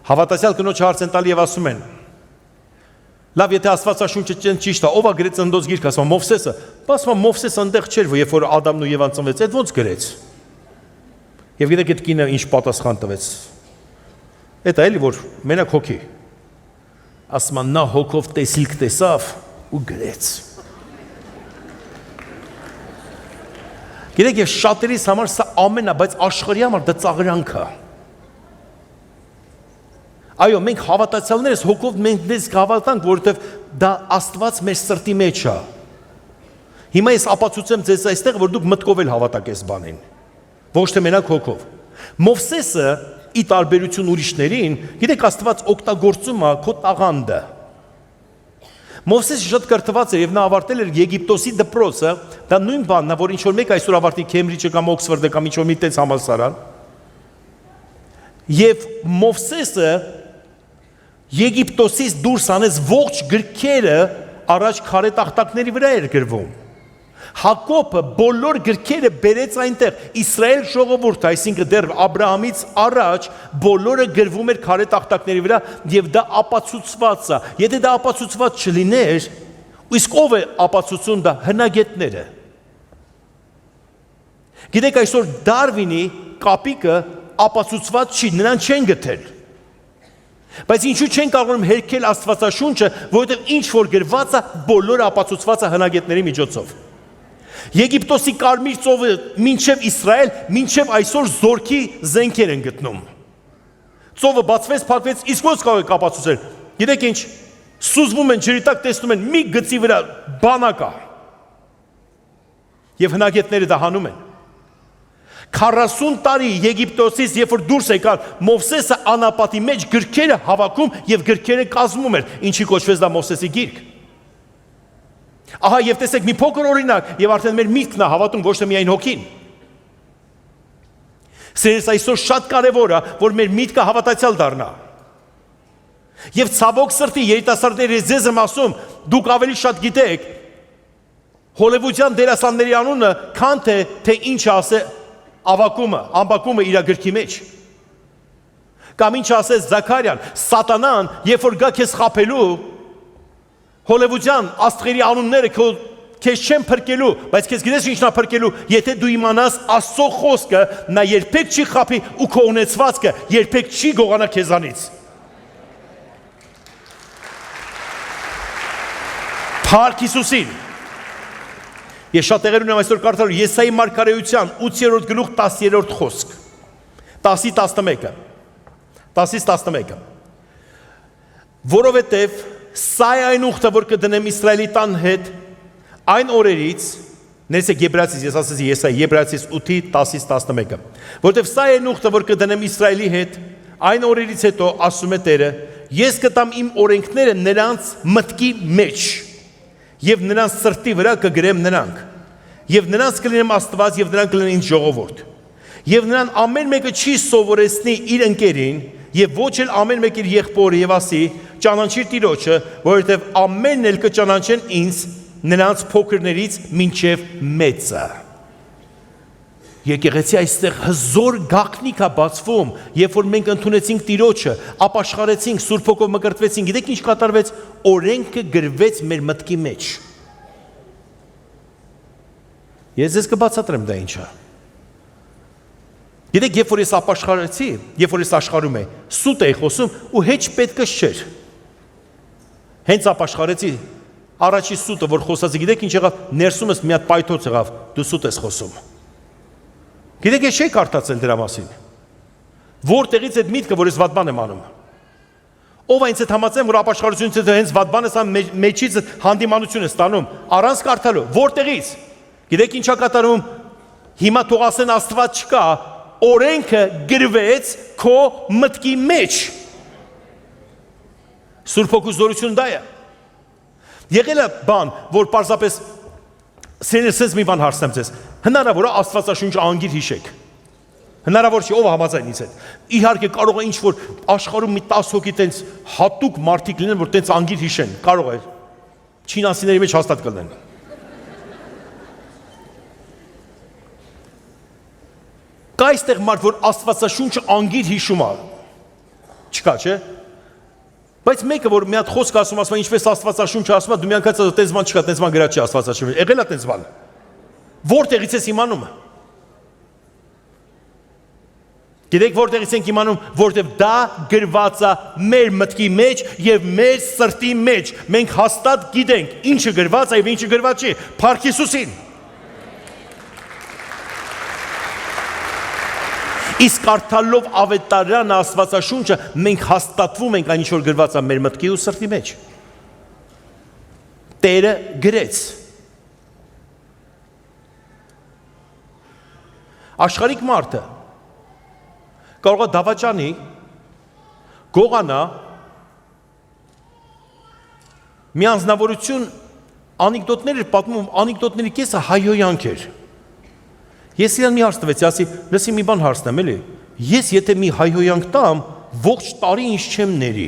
Հավատացյալ կնոջ հարց են տալի եւ ասում են. Լավ, եթե Աստվածաշունչը ճիշտ է, ով է գրել Ծննդոց գիրքը, ասում Մովսեսը, ասում Մովսեսը այնտեղ չէր, երբ որ Ադամն ու Եվան ծնվեց, այդ ոնց գրեց։ Եվ գիտեք այդ կինը ինչ պատասխան տվեց։ Այդ է էլի որ մենակ հոգի։ Ասում նա հոգով տեսիլք տեսավ ու գրեց։ Գիտեք, եւ շատերիս համար սա ամենա, բայց աշխարհի համար դա ծաղրանք է։ Այո, մենք հավատացյալներս հոգով մենք դες հավատանք, որովհետև դա Աստված մեր սրտի մեջ է։ Հիմա ես ապացուցեմ ձեզ այստեղ, որ դուք մտքով էլ հավատաք այս բանին, ոչ թե մենակ հոգով։ Մովսեսը ի տարբերություն ուրիշներին, գիտեք, Աստված օգտագործում է քո տաղանդը։ Մովսեսը շատ կրթված էր եւ նա ավարտել էր Եգիպտոսի դպրոցը, դա նույն բանն է, որ ինչ որ մեկ այսօր ավարտի Քեմբրիջը կամ Օքսֆորդը կամ ինչ որ մի տես համալսարան։ Եվ Մովսեսը Եգիպտոսից դուրս անեց ողջ գրքերը առաջ քարե տախտակների վրա էր գրվում։ Հակոբը բոլոր գրքերը բերեց այնտեղ Իսրայել ժողովուրդը, այսինքն դեռ Աբրահամից առաջ բոլորը գրվում էր քարե տախտակների վրա եւ դա ապացուցված է։ Եթե դա ապացուցված չլիներ, իսկ ով է ապացուցում դա հնագետները։ Գիտեք այսօր Դարվինի կապիկը ապացուցված չի, նրան չեն գտել։ Բայց ինչու չեն կարողանում հերքել Աստվածաշունչը, որովհետև ինչ որ գրված է, բոլորը ապացուցված է հնագետների միջոցով։ Եգիպտոսի կարմիր ծովը մինչև Իսրայել, մինչև այսօր զորքի զենքեր են գտնում։ Ծովը բացվեց, փակվեց, իսկ ո՞նց կարող եք ապացուցել։ Գիտեք ինչ, Սուզվում են ջրի տակ, տեսնում են մի գծի վրա բանակա։ Եվ հնագետները դա հանում են։ 40 տարի Եգիպտոսից, երբ որ դուրս եկան, Մովսեսը անապատի մեջ գրքերը հավաքում եւ գրքերը կազմում էր, ինչի կոչվեց դա Մովսեսի գիրք։ Ահա եւ տեսեք մի փոքր օրինակ, եւ արդեն մեր միտքն է հավատում, ոչ թե միայն հոգին։ Սերս այսօր շատ կարևոր է, որ մեր միտքը հավատացյալ դառնա։ Եվ ցավոք սրտի երիտասարդների ձեզ եմ ասում, դուք ավելի շատ գիտեք հոլիվուդյան դերասանների անունը, քան թե ինչ ասե ավակումը, ամբակումը իր գրքի մեջ։ Կամ ինչ ասես Զաքարյան, Սատանան, երբ որ գա քեզ խաբելու, հոլիվուդյան աստղերի անունները քեզ չեն փրկելու, բայց քեզ գիտես ինչն է փրկելու, եթե դու իմանաս Աստծո խոսքը, նա երբեք չի խաբի ու քո ունեցվածքը երբեք չի գողանա քեզանից։ Փառք Հիսուսին։ Ես շատ տեղեր ունեմ այսօր կարդալու Եսայի մարգարեության 8-րդ գլուխ 10-րդ խոսք։ 10-11։ 10-11։ Որովհետև սա է այն ուխտը, որ կդնեմ Իսրայելի տան հետ այն օրերից, ներսեք Եբրայեցիս, ես ասեցի Եսայի, Եբրայեցիս 8-10-11։ Որովհետև սա է այն ուխտը, որ կդնեմ Իսրայելի հետ այն օրերից հետո, ասում է Տերը, ես կտամ իմ օրենքները նրանց մտքի մեջ եւ նրանց սրտի վրա կգրեմ նրանք, եւ նրանց կլինեմ Աստված եւ նրանք կլինեն ինձ ժողովուրդ, եւ նրան ամեն մեկը չի սովորեցնի իր ընկերին, եւ ոչ էլ ամեն մեկ իր եղբորը եւ ասի, ճանաչիր Տիրոջը, որովհետեւ ամենն էլ կճանաչեն ինձ, նրանց փոքրներից մինչեւ մեծը։ Եկեղեցի այստեղ հզոր գաղտնիք է բացվում, երբ որ մենք ընդունեցինք Տիրոջը, ապաշխարեցինք, Սուրբ Հոգով մկրտվեցինք, գիտեք ինչ կատարվեց, օրենքը գրվեց մեր մտքի մեջ։ Ես ձեզ կբացատրեմ դա ինչա։ Գիտեք, երբ որ ես ապաշխարեցի, երբ որ ես աշխարհում եի, սուտ էի խոսում ու հեչ պետքս չէր։ Հենց ապաշխարեցի, առաջի սուտը, որ խոսացի, գիտեք ինչ եղավ, ներսումս մի հատ պայթոց եղավ, դու սուտ ես խոսում։ Գիտեք, ես չէի կարդացել դրա մասին։ Որտեղից այդ միտքը, որ ես վատ բան եմ անում։ Ով այնց հետ համաձայն, որ ապաշխարությունից հետո հենց վատ բան ես անում, մեջից հանդիմանություն ես ստանում, առանց կարդալու։ Որտեղից։ Գիտեք ինչա կատարում։ Հիմա թող ասեն Աստված չկա, օրենքը գրվեց քո մտքի մեջ։ Սուրբ Հոգու զորություն դա է։ Եղել է բան, որ պարզապես սենսես մի բան հարցնեմ ձեզ։ Հնարավոր է Աստվածաշունչը անգիր հիշեք։ Հնարավոր չի, ով համաձայն ինձ հետ։ Իհարկե կարող է ինչ որ աշխարհում մի 10 հոգի տենց հատուկ մարդիկ լինեն, որ տենց անգիր հիշեն։ Կարող է։ Չինասիների մեջ հաստատ կլինեն։ Կա այստեղ մարդ, որ Աստվածաշունչը անգիր հիշում է։ Չկա, չէ՞։ Բայց մեկը որ մի հատ խոսք ասում, ասում է ինչպես Աստվածաշունչը ասում է, դու մի անգամ տենց բան չկա, տենց բան գրած չի Աստվածաշունչը։ Եղել է տենց բան։ Որտեղից ես իմանում։ Գիտեք որտեղից ենք իմանում, որտեղ դա գրված է մեր մտքի մեջ եւ մեր սրտի մեջ։ Մենք հաստատ գիտենք ինչը գրված է եւ ինչը գրված չի։ Փառք Հիսուսին։ Իսկ կարդալով ավետարան Աստվածաշունչը մենք հաստատվում ենք այն ինչ որ գրված է մեր մտքի ու սրտի մեջ։ Տերը գրեց։ Աշխարհիկ մարդը կարող է դավաճանի, գողանա, մի անձնավորություն անեկդոտներ էր պատմում, անեկդոտների կեսը հայհոյանք էր։ Ես իրան մի հարց տվեցի, ասի, լսի մի բան հարցնեմ, էլի, ես եթե մի հայհոյանք տամ, ողջ տարի ինչ չեմ ների։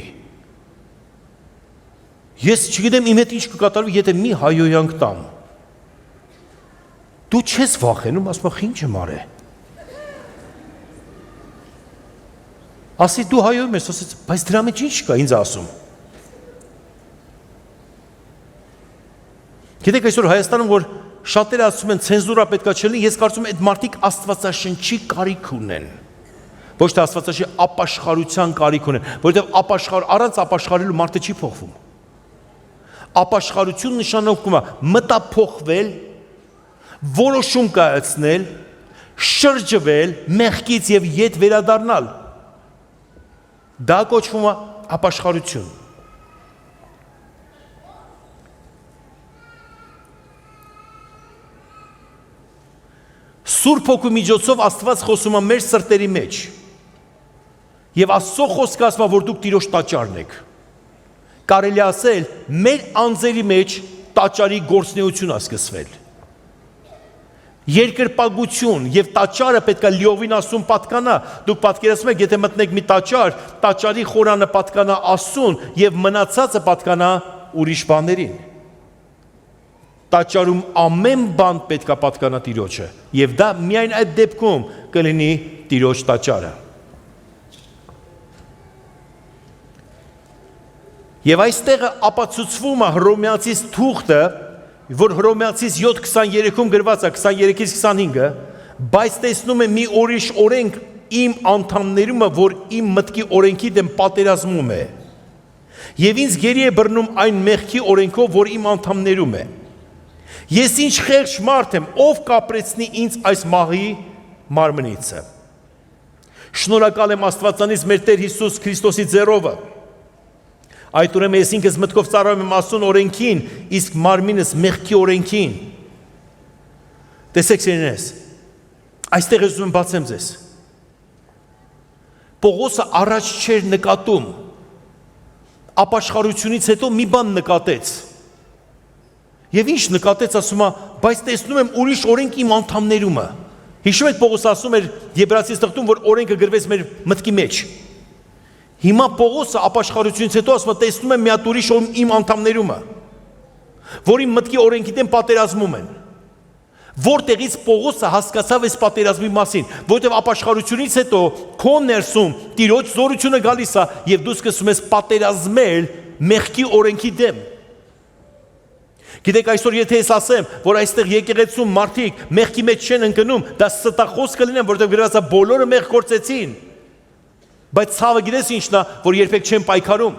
Ես չգիտեմ իմ հետ ինչ կկատարվի, եթե մի հայհոյանք տամ։ Դու չես վախենում, ասում եմ, ինչ եմ արել։ Ասի դու հայոյում ես, ասեց, բայց դրա մեջ ինչ կա, ինձ ասում։ Գիտեք այսօր Հայաստանում, որ շատերը ասում են ցենզուրա պետքա չլինի, ես կարծում եմ այդ մարդիկ Աստվածաշնչի կարիք ունեն։ Ոչ թե Աստվածաշնչի ապաշխարության կարիք ունեն, որովհետև առանց ապաշխարելու մարդը չի փոխվում։ Ապաշխարություն նշանակում է մտափոխվել, որոշում կայացնել, շրջվել, մեղքից եւ ետ վերադառնալ։ Դա կոչվում է ապաշխարություն։ Սուրբ Հոգու միջոցով Աստված խոսում է մեր սրտերի մեջ։ Եվ Աստծո խոսքը ասում է, որ դուք Տիրոջ տաճարն եք։ Կարելի ասել, մեր անձերի մեջ տաճարի գործունեություն է սկսվել։ Երկրպագություն եւ տաճարը պետք է լիովին Աստծուն պատկանա։ Դուք պատկերացնում եք, եթե մտնեք մի տաճար, տաճարի խորանը պատկանա Աստծուն եւ մնացածը պատկանա ուրիշ բաներին։ Տաճարում ամեն բան պետք է պատկանա Տիրոջը, եւ դա միայն այդ դեպքում կլինի Տիրոջ տաճարը։ Եվ այստեղ ապացուցվում է Հռոմեացիս թուղթը, որ Հռոմեացիս 7:23-ում գրված է, 23-ից 25-ը, բայց տեսնում է մի ուրիշ օրենք իմ անդամներումը, որ իմ մտքի օրենքի դեմ պատերազմում է։ Եվ ինձ գերի է բռնում այն մեղքի օրենքով, որ իմ անդամներում է։ Ես ինչ խեղճ մարդ եմ, ով կապրեցնի ինձ այս մահի մարմնիցը։ Շնորհակալ եմ Աստվածանից մեր Տեր Հիսուս Քրիստոսի ձեռովը։ Այդ ուրեմն ես ինքս մտքով ծառայում եմ Աստծուն օրենքին, իսկ մարմինս մեղքի օրենքին։ Տեսեք սիրելիներս, այստեղ ես ուզում եմ բացեմ ձեզ։ Պողոսը առաջ չէր նկատում, ապաշխարությունից հետո մի բան նկատեց։ Եվ ինչ նկատեց, ասում է, բայց տեսնում եմ ուրիշ օրենք իմ անդամներումը։ Հիշում եք Պողոսը ասում էր Եբրայեցիս թղթում, որ օրենքը գրվեց մեր մտքի մեջ։ Հիմա Պողոսը ապաշխարությունից հետո ասում է, տեսնում եմ մի հատ ուրիշ իմ անդամներումը, որ իմ մտքի օրենքի դեմ պատերազմում են։ Որտեղից Պողոսը հասկացավ այս պատերազմի մասին, որովհետև ապաշխարությունից հետո քո ներսում Տիրոջ զորությունը գալիս է եւ դու սկսում ես պատերազմել մեղքի օրենքի դեմ։ Գիտեք, այսօր եթե ես ասեմ, որ այստեղ եկեղեցում մարդիկ մեղքի մեջ չեն ընկնում, դա ստախոս կլինեն, որովհետև գրված է բոլորը մեղ գործեցին։ Բայց ցավը գիտես ինչն է, որ երբեք չեն պայքարում։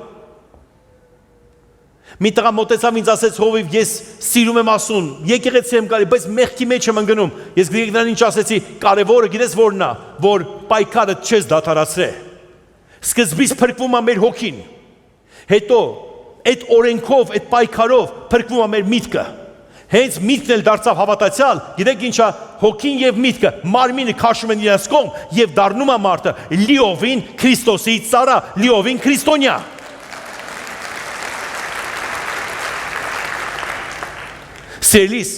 Մի տղա մոտեցավ ինձ ասեց, Հովիվ, ես սիրում եմ Աստծուն, եկեղեցի եմ գալի, բայց մեղքի մեջ եմ ընկնում։ Ես գրեթե նրան ինչ ասեցի, կարևորը գիտես որն է, որ պայքարը չես դադարեցրե։ Սկզբից փրկվում է մեր հոգին։ Հետո այդ օրենքով, այդ պայքարով փրկվում է մեր միտքը։ Հենց միտքն էլ դարձավ հավատացյալ, գիտեք ինչա, հոգին եւ միտքը, մարմինը քաշում են իրենց կողմ եւ դառնում է մարդը լիովին Քրիստոսի ծառա, լիովին քրիստոնյա։ Սիրելիս,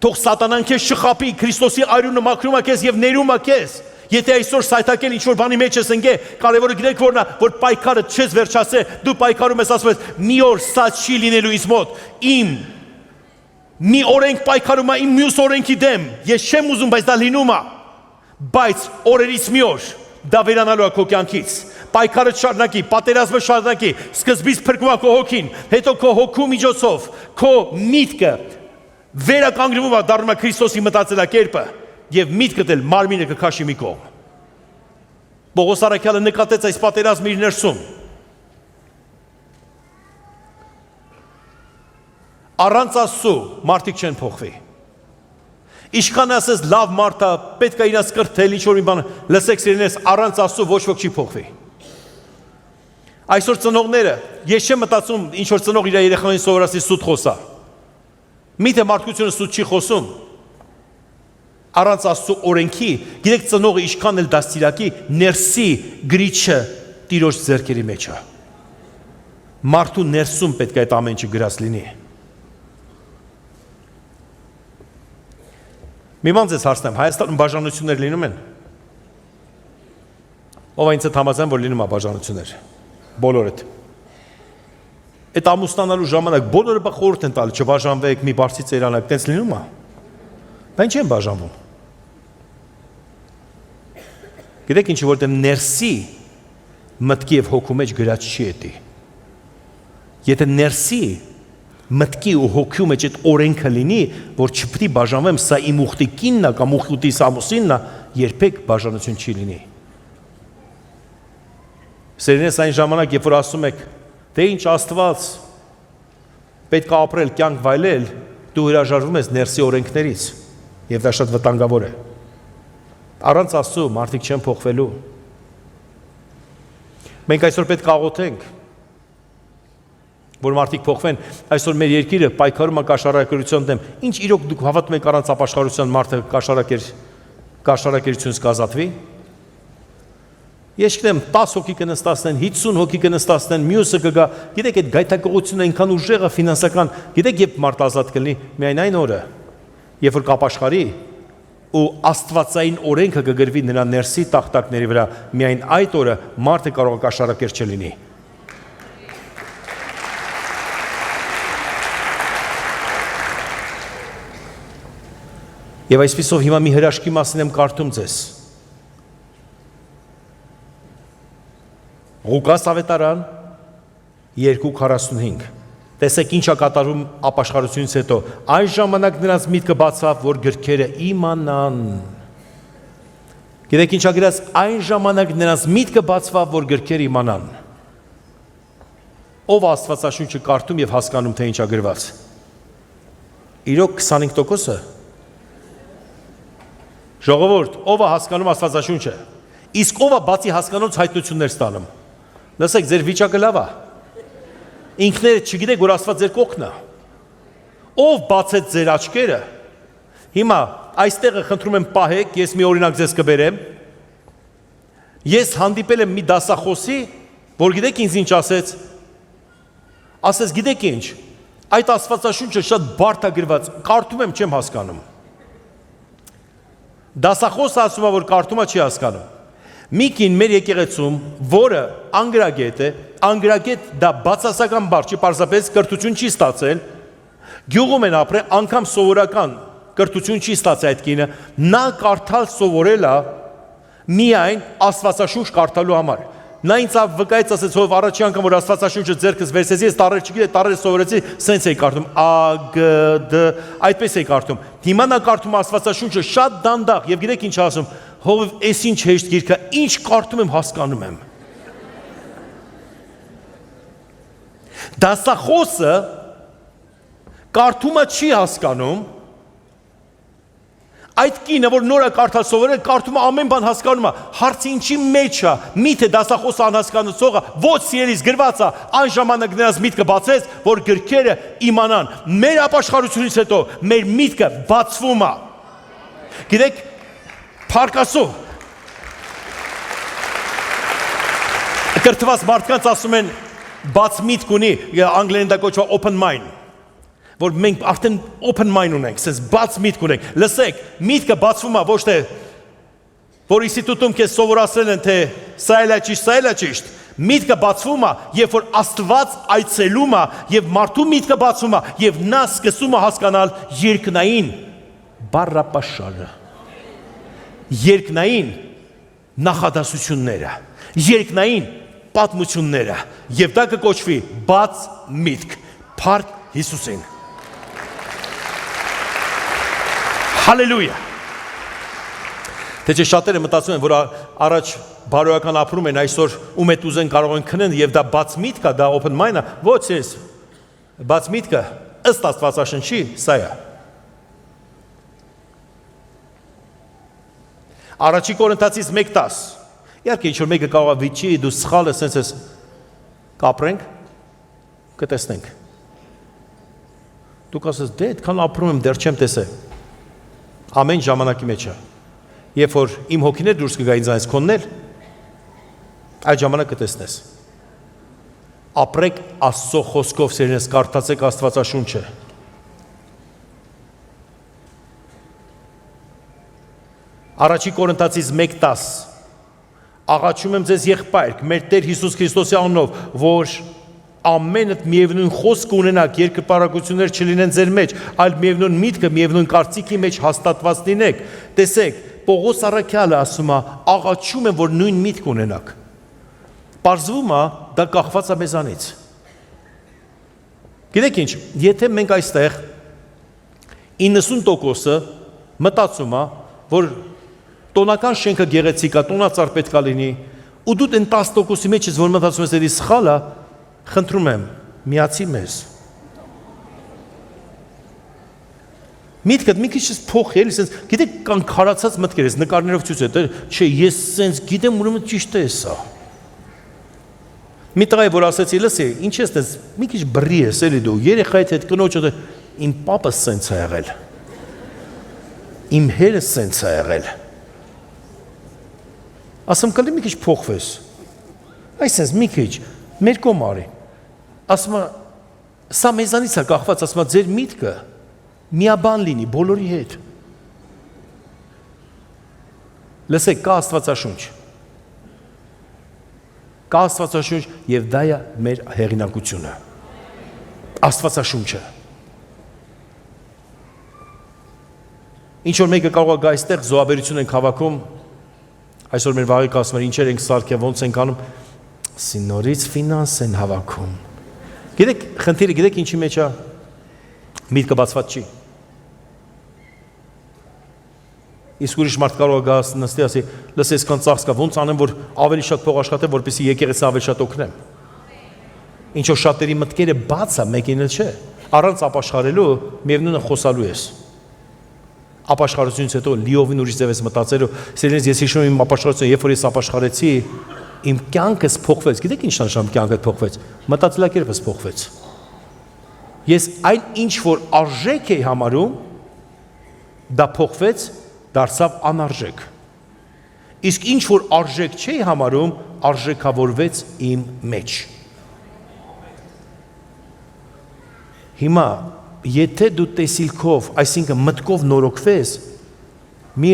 թող սատանան քեզ շխապի, Քրիստոսի այրունը մաքրում է քեզ եւ ներում է քեզ։ Եթե այսօր սայթակել ինչ-որ բանի մեջ ես ընկե, կարևորը գիտեք որն է, որ պայքարը չես վերջացրել, դու պայքարում ես, ասում ես, մի օր սա չի լինելու ինձ մոտ, իմ մի օրենք պայքարում է իմ մյուս օրենքի դեմ, ես չեմ ուզում, բայց դա լինում է, բայց օրերից մի օր դա վերանալու է քո կյանքից, պայքարը շարունակի, պատերազմը շարունակի, սկզբից փրկվում է քո հոգին, հետո քո հոգու միջոցով, քո միտքը վերականգնվում է, դառնում է Քրիստոսի մտածելակերպը եւ միտքդ էլ մարմինը կքաշի մի կողմ։ Պողոս առաքյալը նկատեց այս պատերազմը իր ներսում։ Առանց Աստծու մարդիկ չեն փոխվի։ Ինչքան ասես լավ մարդ է, պետք է իրաց կրթել ինչ-որ մի բան, լսեք սիրելիներս, առանց Աստծու ոչ ոք չի փոխվի։ Այսօր ծնողները, ես չեմ մտածում ինչ-որ ծնող իր երեխային սովորացի սուտ խոսա։ Միթե մարդկությունը սուտ չի խոսում։ Առանց Աստծու օրենքի, գիտեք ծնողը ինչքան էլ դաստիարակի, ներսի գրիչը Տիրոջ ձեռքերի մեջ է։ Մարդու ներսում պետք է այդ ամեն ինչը գրած լինի։ Մի բան ձեզ հարցնեմ, Հայաստանում բաժանություններ լինում են։ Ով այնց հետ համաձայն, որ լինում է բաժանություններ։ Բոլորդ։ Այդ ամուսնանալու ժամանակ բոլորը խորհուրդ են տալի, չբաժանվեք, մի բարձի ծերանակ, տենց լինում է։ Բայց չեն բաժանվում։ Գիտեք ինչի, որտեղ ներսի մտքի եւ հոգու մեջ գրած չի էտի։ Եթե ներսի մտքի ու հոգու մեջ այդ օրենքը լինի, որ չպետք է բաժանվեմ, սա իմ ուխտի կինն է կամ ուխտի ամուսինն է, երբեք բաժանություն չի լինի։ Սերնես այն ժամանակ, երբ որ ասում եք, թե ինչ Աստված պետք է ապրել, կյանք վայելել, դու հրաժարվում ես ներսի օրենքներից, եւ դա շատ վտանգավոր է։ Առանց Աստծու մարդիկ չեն փոխվելու։ Մենք այսօր պետք է աղոթենք, որ մարդիկ փոխվեն, այսօր մեր երկիրը պայքարում է կաշառակերության դեմ։ Ինչ իրոք դուք հավատում եք առանց ապաշխարության մարդը կաշառակեր կաշառակերությունից կազատվի։ Ես գիտեմ 10 հոգի կնստացնեն, 50 հոգի կնստացնեն, մյուսը կգա։ Գիտեք այդ գայթակղությունը այնքան ուժեղ է ֆինանսական, գիտեք երբ մարդ ազատ կլինի, միայն այն օրը, երբ որ կապաշխարի ու աստվածային օրենքը կգրվի նրա ներսի տախտակների վրա, միայն այդ օրը մարդը կարող է կաշառակեր չլինի։ Եվ այսպիսով հիմա մի հրաշքի մասին եմ կարդում ձեզ։ Ղուկաս ավետարան 2:45 Տեսեք ինչ է կատարվում ապաշխարությունից հետո։ Այն ժամանակ նրանց միտքը բացավ, որ գրքերը իմանան։ Գիտեք ինչ է գրած, այն ժամանակ նրանց միտքը բացավ, որ գրքերը իմանան։ Ով Աստվածաշունչը կարդում եւ հասկանում, թե ինչ է գրված։ Իրոք 25%-ը։ Ժողովուրդ, ով է հասկանում Աստվածաշունչը։ Իսկ ով է բացի հասկանալուց հայտնություններ ստանում։ Լսեք, ձեր վիճակը լավ է։ Ինքներդ չգիտեք, որ Աստված ձեր կողքն է։ Ով բացեց ձեր աչքերը։ Հիմա այստեղը խնդրում եմ պահեք, ես մի օրինակ ձեզ կբերեմ։ Ես հանդիպել եմ մի դասախոսի, որ գիտեք ինձ ինչ ասեց։ Ասեց, գիտեք ինչ, այդ Աստվածաշունչը շատ բարդ է գրված, կարդում եմ չեմ հասկանում։ Դասախոսը ասում է, որ կարդումը չի հասկանում։ Մի կին մեր եկեղեցում, որը անգրագետ է, անգրագետ դա բացասական բառ չի, պարզապես կրթություն չի ստացել, գյուղում են ապրել, անգամ սովորական կրթություն չի ստացել այդ կինը, նա կարդալ սովորել է միայն Աստվածաշունչ կարդալու համար։ Նա ինձ վկայեց, ասեց, հով առաջի անգամ որ Աստվածաշունչը ձեռքս վերցեցի, ես տառեր չգիտեի, տառերը սովորեցի, սենց էի կարդում, A, G, D, այդպես էի կարդում։ Հիմա նա կարդում Աստվածաշունչը շատ դանդաղ, եւ գիտեք ինչ ասում, հով էս ինչ հեշտ գիրք է, ինչ կարդում եմ, հասկանում եմ։ Դասախոսը կարդումը չի հասկանում, այդ կինը, որ նոր է կարդալ սովորել, կարդում է ամեն բան հասկանում է, հարցը ինչի մեջ է, միթե դասախոսը անհասկանացողը, ոչ սիրելիս գրված է, այն ժամանակ նրանց միտքը բացեց, որ գրքերը իմանան։ Մեր ապաշխարությունից հետո մեր միտքը բացվում է։ Գիտեք, փառք Աստծո։ Կրթված մարդկանց ասում են բաց միտք ունի, անգլերեն դա կոչվում է open mind, որ մենք արդեն open mind ունենք, ասես բաց միտք ունենք։ Լսեք, միտքը բացվում է ոչ թե որ ինստիտուտում քեզ սովորացրել են թե սա էլ է ճիշտ, սա էլ է ճիշտ։ Միտքը բացվում է, երբ որ Աստված այցելում է եւ մարդու միտքը բացվում է եւ նա սկսում է հասկանալ երկնային բառապաշարը, երկնային նախադասությունները, երկնային պատմությունները եւ դա կկոչվի բաց միտք։ Փառք Հիսուսին։ Հալելույա։ Թե չէ շատերը մտածում են, որ առաջ բարոյական ապրում են, այսօր ում հետ ուզեն կարող են քնեն եւ դա բաց միտք է, դա open mind է, ոչ ես։ Բաց միտքը ըստ Աստվածաշնչի սա է։ Առաջի Կորինթացից 1:10։ Իհարկե ինչ որ մեկը կարող է վիճի, դու սխալ ես, sense կապրենք, կտեսնենք։ Դու կասես, դե այդքան ապրում եմ, դեռ չեմ տեսել։ Ամեն ժամանակի մեջ է։ Երբ որ իմ հոգիներ դուրս կգա ինձ այնց քոննել, այդ ժամանակ կտեսնես։ Ապրեք Աստծո խոսքով, սերնես, կարդացեք Աստվածաշունչը։ Առաջի Կորինթացից 1:10 Աղաչում եմ ձեզ եղբայրք, մեր Տեր Հիսուս Քրիստոսի անունով, որ ամենդ միևնույն խոսք ունենաք, երկրպարակություններ չլինեն ձեր մեջ, այլ միևնույն միտքը, միևնույն կարծիքի մեջ հաստատված լինեք։ Տեսեք, Պողոս առաքյալը ասում է, աղաչում եմ, որ նույն միտք ունենաք։ Պարզվում է, դա կախված է մեզանից։ Գիտեք ինչ, եթե մենք այստեղ 90%-ը մտածում է, որ տոնական շենքը գեղեցիկ է, տոնածառ պետք է լինի, ու դու այն 10%-ի մեջ ես, որ մտածում ես, էլի սխալ է, խնդրում եմ, միացի մեզ։ Միտքդ մի քիչ փոխ էլի, sense, գիտեք, կան քարացած մտքեր, ես նկարներով ցույց եմ, չէ, ես sense գիտեմ, ուրեմն ճիշտ է սա։ Մի տղայի, որ ասեցի, լսի, ինչ ես դες, մի քիչ բռի ես, էլի դու, երեխայիդ հետ կնոջը, իմ պապը sense է եղել։ Իմ հերս sense է եղել։ Ասում կլի մի քիչ փոխվես։ Այսպես մի քիչ մեր կոմարի։ Ասում սա մեզանից է կախված, ասում ձեր միտքը միաբան լինի բոլորի հետ։ Լսեք, կա Աստվածաշունչ։ Կա Աստվածաշունչ եւ դա է մեր հեղինակությունը։ Աստվածաշունչը։ Ինչ որ մեկը կարող է գա այստեղ զոհաբերություն ենք հավաքում, այսօր մեր վաղի ասում են ինչեր ենք սարքել, ոնց ենք անում, նորից ֆինանս են հավաքում։ Գիտեք, խնդիրը գիտեք ինչի մեջ է, միտքը բացված չի։ Իսկ ուրիշ մարդ կարող է գա նստի ասի, լսես կան ծախս կա, ոնց անեմ, որ ավելի շատ փող աշխատեմ, որպեսզի եկեղեցին ավելի շատ օգնեմ։ Ինչ որ շատերի մտքերը բաց է, մեկին էլ չէ։ Առանց ապաշխարելու միևնույնը խոսալու ես։ Ապաշխարությունից հետո լիովին ուրիշ ձև ես մտածելու, սիրելիներ, ես հիշում եմ իմ ապաշխարությունը, երբ որ ես ապաշխարեցի, իմ կյանքս փոխվեց։ Գիտեք ինչ նշան կյանքդ փոխվեց։ Մտածելակերպս փոխվեց։ Ես այն ինչ որ արժեք էի համարում, դա փոխվեց, դարձավ անարժեք։ Իսկ ինչ որ արժեք չէի համարում, արժեքավորվեց իմ մեջ։ Հիմա եթե դու տեսիլքով, այսինքն մտքով նորոգվես, մի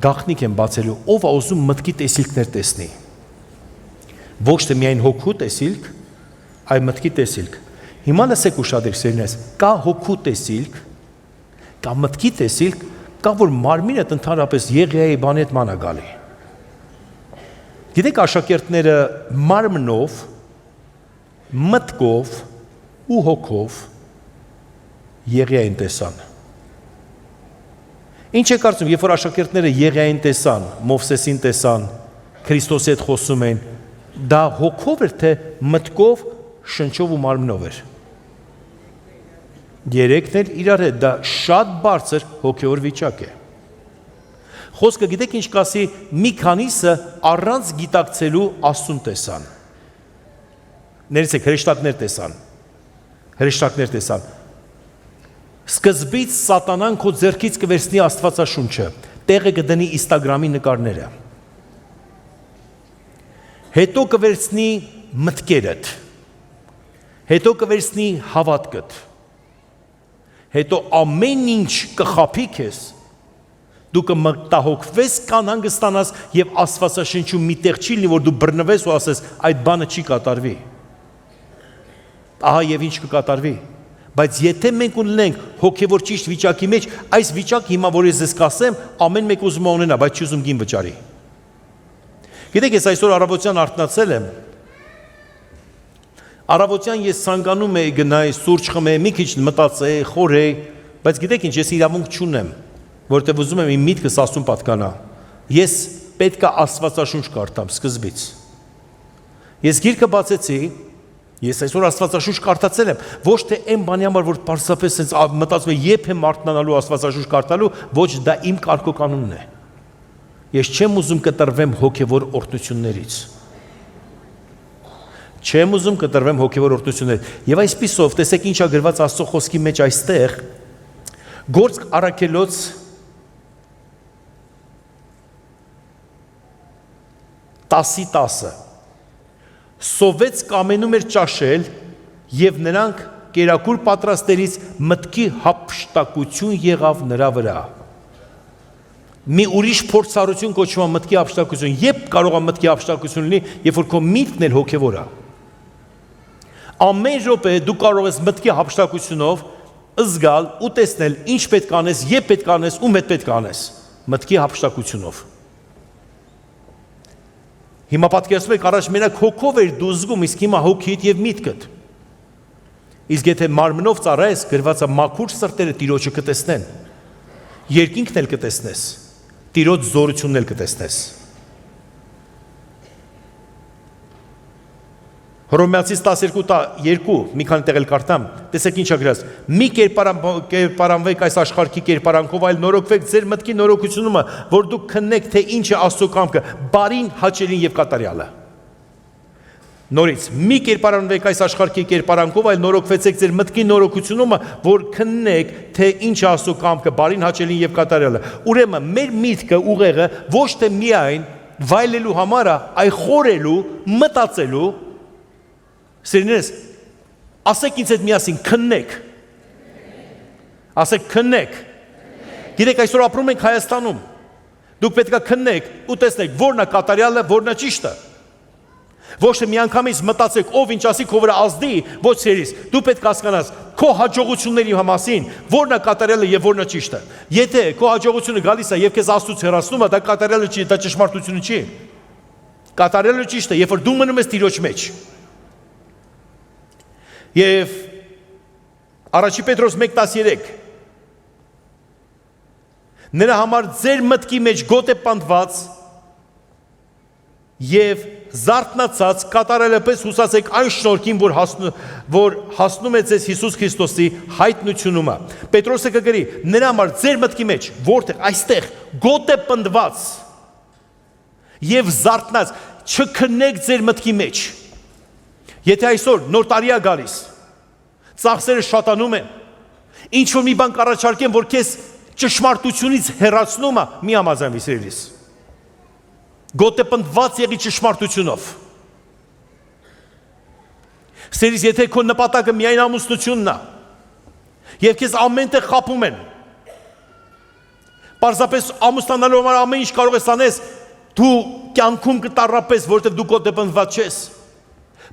գաղտնիք եմ բացելու, ով է ուզում մտքի տեսիլքներ տեսնի։ Ոչ թե միայն հոգու տեսիլք, այլ մտքի տեսիլք։ Հիմա լսեք ուշադրեք սերնես, կա հոգու տեսիլք, կա մտքի տեսիլք, կա որ մարմինդ ընդհանրապես Եղիայի բանի հետ ման է գալի։ Գիտեք աշակերտները մարմնով, մտքով ու հոգով Եղիային տեսան։ Ինչ է կարծում, երբ որ աշակերտները Եղիային տեսան, Մովսեսին տեսան, Քրիստոսի հետ խոսում են, դա հոգով էր, թե մտքով, շնչով ու մարմնով էր։ Երեքն էլ իրար հետ, դա շատ բարձր հոգևոր վիճակ է։ Խոսքը գիտեք ինչ կասի, մի քանիսը առանց գիտակցելու Աստծուն տեսան։ Ներեցեք, հրեշտակներ տեսան։ Սկզբից սատանան քո ձեռքից կվերցնի Աստվածաշունչը, տեղը կդնի Instagram-ի նկարները։ Հետո կվերցնի մտքերդ, հետո կվերցնի հավատքդ, հետո ամեն ինչ կխաբի քեզ, դու կմտահոգվես, կանհանգստանաս եւ Աստվածաշնչում մի տեղ չի լինի, որ դու բռնվես ու ասես, այդ բանը չի կատարվի։ Ահա եւ ինչ կկատարվի։ Բայց եթե մենք ունենք հոգևոր ճիշտ վիճակի մեջ, այս վիճակը հիմա որ ես կասեմ, ամեն մեկ ուզում է ունենա, բայց չի ուզում գին վճարի։ Գիտեք, ես այսօր առավոտյան արթնացել եմ։ Առավոտյան ես ցանկանում եի գնայի, սուրճ խմեի, մի քիչ մտածեի, խորեի, բայց գիտեք ինչ, ես իրավունք չունեմ, որտեղ ուզում եմ իմ միտքս Աստծուն պատկանա։ Ես պետք է Աստվածաշունչ կարդամ սկզբից։ Ես գիրքը բացեցի, ես այսօր Աստվածաշունչ կարդացել եմ, ոչ թե այն բանի համար, որ պարզապես մտածում եմ երբ եմ արթնանալու Աստվածաշունչ կարդալու, ոչ դա իմ կարգոկանոնն է։ Ես չեմ ուզում կտրվեմ հոգևոր օրհնություններից։ Չեմ ուզում կտրվեմ հոգևոր օրհնություններից։ Եվ այսպիսով, տեսեք ինչ է գրված Աստծո խոսքի մեջ այստեղ, Գործք առաքելոց 10:10 Սովեց կամենում էր ճաշել եւ նրանք կերակուր պատրաստելիս մտքի հափշտակություն եղավ նրա վրա։ Մի ուրիշ փորձառություն կոչվում է մտքի հափշտակություն։ Երբ կարող է մտքի հափշտակություն լինի, երբ որ քո միտքն էլ հոգևոր է։ Ամեն րոպե դու կարող ես մտքի հափշտակությունով զգալ ու տեսնել ինչ պետք է անես, երբ պետք է անես, ում հետ պետք է անես, մտքի հափշտակությունով։ Հիմա պատկերացնում եք առաջ մենակ հոգով էր դու զգում, իսկ հիմա հոգիդ եւ միտքդ։ Իսկ եթե մարմնով ծառայես, գրված է մաքուր սրտերը Տիրոջը կտեսնեն։ Երկինքն էլ կտեսնես, Տիրոջ զորությունն էլ կտեսնես։ Հռոմեացիս 12:2 մի քանի տեղ էլ կարդամ, տեսեք ինչ է գրած. Մի կերպարանվեք այս աշխարհի կերպարանքով, այլ նորոգվեք ձեր մտքի նորոգությունումը, որ դուք քննեք, թե ինչ է Աստծո կամքը, բարին, հաճելին եւ կատարյալը։ Նորից, մի կերպարանվեք այս աշխարհի կերպարանքով, այլ նորոգվեցեք ձեր մտքի նորոգությունումը, որ քննեք, թե ինչ է Աստծո կամքը, բարին, հաճելին եւ կատարյալը։ Ուրեմն մեր միտքը ուղեղը ոչ թե միայն վայելելու համար է, այ խորելու, մտածելու, սիրելիներս, ասեք ինձ հետ միասին, քննեք, ասեք քննեք, գիտեք այսօր ապրում ենք Հայաստանում, դուք պետք է քննեք ու տեսնեք, որն է կատարյալը, որն է ճիշտը, ոչ թե միանգամից մտածեք, ով ինչ ասի քո վրա ազդի, ոչ սիրելիս, դու պետք է հասկանաս քո հաջողությունների մասին, որն է կատարյալը եւ որն է ճիշտը։ Եթե քո հաջողությունը գալիս է եւ քեզ Աստծուց հեռացնում է, դա կատարյալը չի, դա ճշմարտությունը չի։ Կատարյալը ճիշտ է, երբ որ դու մնում ես Տիրոջ մեջ։ Եվ Առաջի Պետրոս 1:13 նրա համար ձեր մտքի մեջ գոտ է պնդված եւ զարթնացած կատարելապես հուսացեք այն շնորհքին, որ հասնում է ձեզ Հիսուս Քրիստոսի հայտնությունումը։ Պետրոսը կգրի, նրա համար ձեր մտքի մեջ, որտեղ այստեղ գոտ է պնդված եւ զարթնած, չքննեք ձեր մտքի մեջ։ Եթե այսօր նոր տարի է գալիս, ծախսերը շատանում են, ինչ որ մի բան կառաջարկեմ, որ քեզ ճշմարտությունից հեռացնում է, մի համաձայնվի սիրելիս։ Գոտ է պնդված եղի ճշմարտությունով։ Սիրելիս, եթե քո նպատակը միայն ամուսնությունն է, եւ քեզ ամենտեղ խաբում են, պարզապես ամուսնանալու համար ամեն ինչ կարող ես անես, դու կյանքում կտառապես, որովհետեւ դու գոտ է պնդված չես։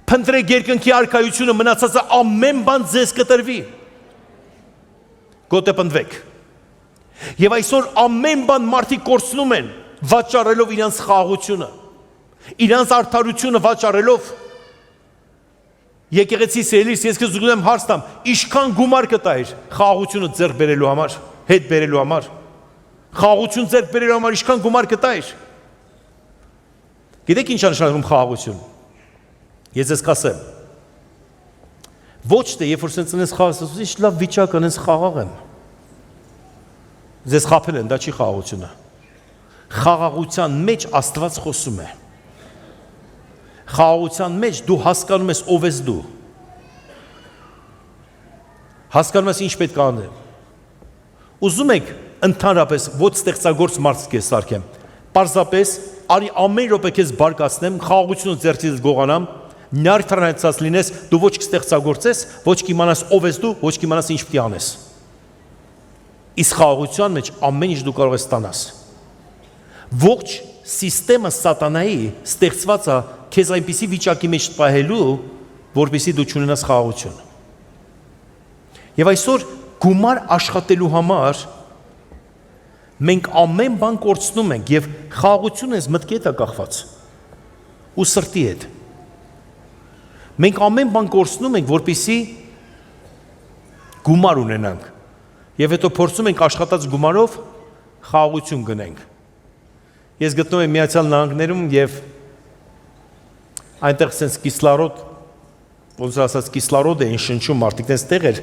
Փնտրեք երկնքի արքայությունը, մնացածը ամեն բան ձեզ կտրվի։ Գոտ է պնդվեք։ Եվ այսօր ամեն բան մարդիկ կորցնում են, վաճառելով իրանց խաղաղությունը, իրանց արդարությունը վաճառելով։ Եկեղեցի սիրելիս, ես քեզ ուզում եմ հարց տամ, ինչքան գումար կտայր խաղաղությունը ձեռք բերելու համար, հետ բերելու համար։ Խաղաղություն ձեռք բերելու համար ինչքան գումար կտայր։ Գիտեք ինչ է նշանակում խաղաղություն։ Ես ես կասեմ, ոչ թե երբ որ սենց ընես խաղաղ, ինչ լավ վիճակ ընես խաղաղ եմ։ Ձեզ խաբել են, դա չի խաղաղությունը։ Խաղաղության մեջ Աստված խոսում է։ Խաղաղության մեջ դու հասկանում ես ով ես դու։ Հասկանում ես ինչ պետք է անեմ։ Ուզում եք ընդհանրապես ոչ ստեղծագործ մարդ կես սարքեմ։ Պարզապես արի ամեն րոպե քեզ բարկացնեմ, խաղաղությունը ձեռքից գողանամ, նյարդրանացած լինես, դու ոչ կստեղծագործես, ոչ կիմանաս ով ես դու, ոչ կիմանաս ինչ պետք է անես։ Իսկ խաղաղության մեջ ամեն ինչ դու կարող ես ստանաս։ Ողջ սիստեմը սատանայի ստեղծված է քեզ այնպիսի վիճակի մեջ պահելու, որպեսզի դու չունենաս խաղաղություն։ Եվ այսօր գումար աշխատելու համար մենք ամեն բան կորցնում ենք եւ խաղաղությունը այս մտքի հետ է կախված ու սրտի հետ։ Մենք ամեն բան կորցնում ենք, որպեսզի գումար ունենանք եւ հետո փորձում ենք աշխատած գումարով խաղաղություն գնենք։ Ես գտնում եմ Միացյալ Նահանգներում եւ այնտեղ sense կիսլարոդ, ոնց ասած կիսլարոդ էին շնչում մարդիկ, այնպես տեղ էր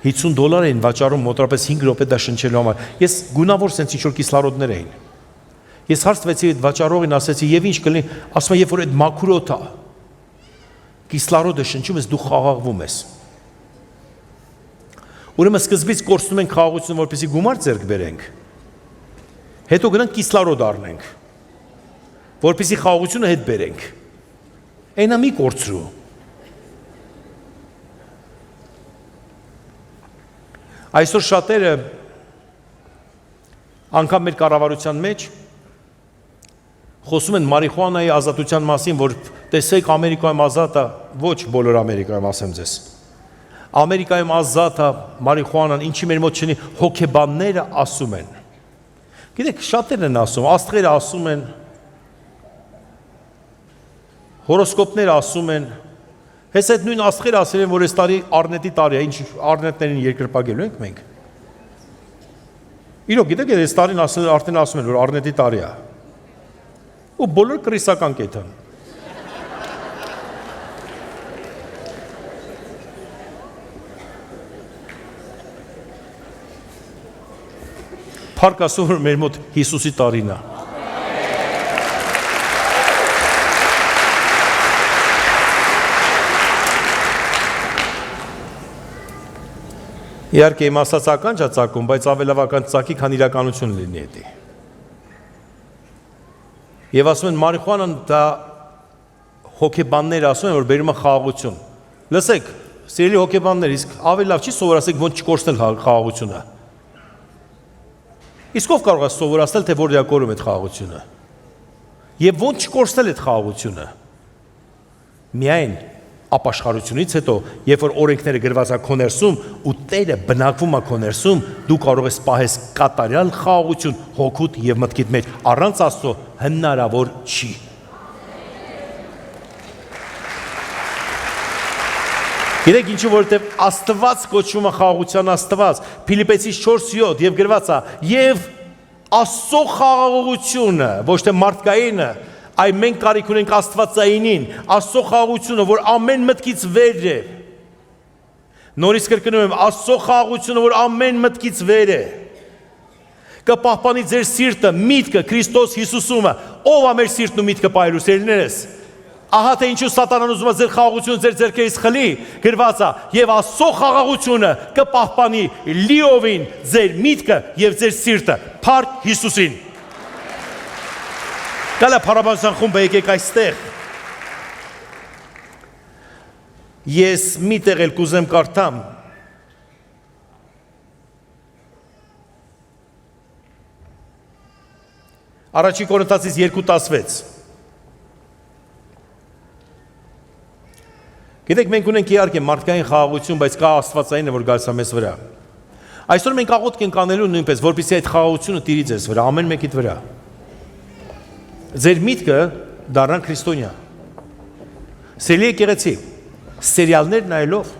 $50 էին վաճառում մոտավորապես 5 րոպե դա շնչելու համար։ Ես գունավոր sense ինչ որ կիսլարոդներ էին։ Ես հարցվեցի այդ վաճառողին, ասեցի, եւ ինչ կլինի, ասում է, երբ որ այդ մաքուրոտ է, կիսլարոդը շնչում ես, դու խաղաղվում ես։ Ուրեմն սկզբից կորցնում ենք խաղաղությունը, որպեսզի գումար ձեռք բերենք։ Հետո գնանք կիսլարոդ առնենք, որպեսզի խաղաղությունը հետ բերենք։ Այնա մի կորցրու։ Այսօր շատերը անգամ մեր կառավարության մեջ խոսում են մարիխուանայի ազատության մասին, որ տեսեք Ամերիկայում ազատ է, ոչ բոլոր Ամերիկայում ասեմ ձեզ։ Ամերիկայում ազատ է մարիխուանան, ինչի մեր մոտ չունի, հոգեբանները ասում են։ Գիտեք, շատերն են ասում, աստղերը ասում են, հորոսկոպները ասում են, հես այդ նույն աստղերը ասել են, որ այս տարի առնետի տարի է, ինչ առնետներին երկրպագելու ենք մենք։ Իրոք, գիտեք, այս տարին արդեն ասում են, որ առնետի տարի է։ Ու բոլոր կրիսական կեթան։ Փառք Աստծո, որ մեր մոտ Հիսուսի տարին է։ Իհարկե իմ ասած ականջ է ծակում, բայց ավելավական ծակի, քան իրականություն լինի էդի։ Եվ ասում են մարիխուանան դա հոգեբանները ասում են, որ բերում է խաղաղություն։ Լսեք, սիրելի հոգեբաններ, իսկ ավելի լավ չի սովորացեք ոնց չկորցնել խաղաղությունը։ Իսկ ով կարող է սովորացնել, թե որ դիակորում այդ խաղաղությունը։ Եվ ոնց չկորցնել այդ խաղաղությունը։ Միայն ապաշխարությունից հետո, երբ որ օրենքները գրված է քո ներսում ու Տերը բնակվում է քո ներսում, դու կարող ես պահես կատարյալ խաղաղություն հոգուդ եւ մտքիդ մեջ, առանց Աստծո հնարավոր չի։ Գիտեք ինչու, որովհետև Աստված կոչվում է խաղաղության Աստված, Փիլիպպեցիս 4:7 եւ գրված է, եւ Աստծո խաղաղությունը, ոչ թե մարդկայինը, այ մենք կարիք ունենք Աստվածայինին, Աստծո խաղաղությունը, որ ամեն մտքից վեր է։ Նորից կրկնում եմ, Աստծո խաղաղությունը, որ ամեն մտքից վեր է։ Կպահպանի ձեր սիրտը, միտքը Քրիստոս Հիսուսումը, ով է մեր սիրտն ու միտքը պահելու, սերուներս։ Ահա թե ինչու սատանան ուզում է ձեր խաղաղությունը ձեր ձեռքերից խլի, գրված է, եւ Աստծո խաղաղությունը կպահպանի լիովին ձեր միտքը եւ ձեր սիրտը, փառք Հիսուսին։ Գալա փառաբանության խումբը եկեք այստեղ։ Ես մի տեղ էլ կուզեմ կարդամ։ Առաջին Կորինթացիս 2:16։ Գիտեք, մենք ունենք իհարկե մարդկային խաղաղություն, բայց կա աստվածայինը, որ գալիս է մեզ վրա։ Այսօր մենք աղոթք ենք անելու նույնպես, որպեսզի այդ խաղաղությունը տիրի ձեզ վրա, ամեն մեկիդ վրա։ Ձեր միտքը դառնա քրիստոնյա։ Սիրելի եկեղեցի, սերիալներ նայելով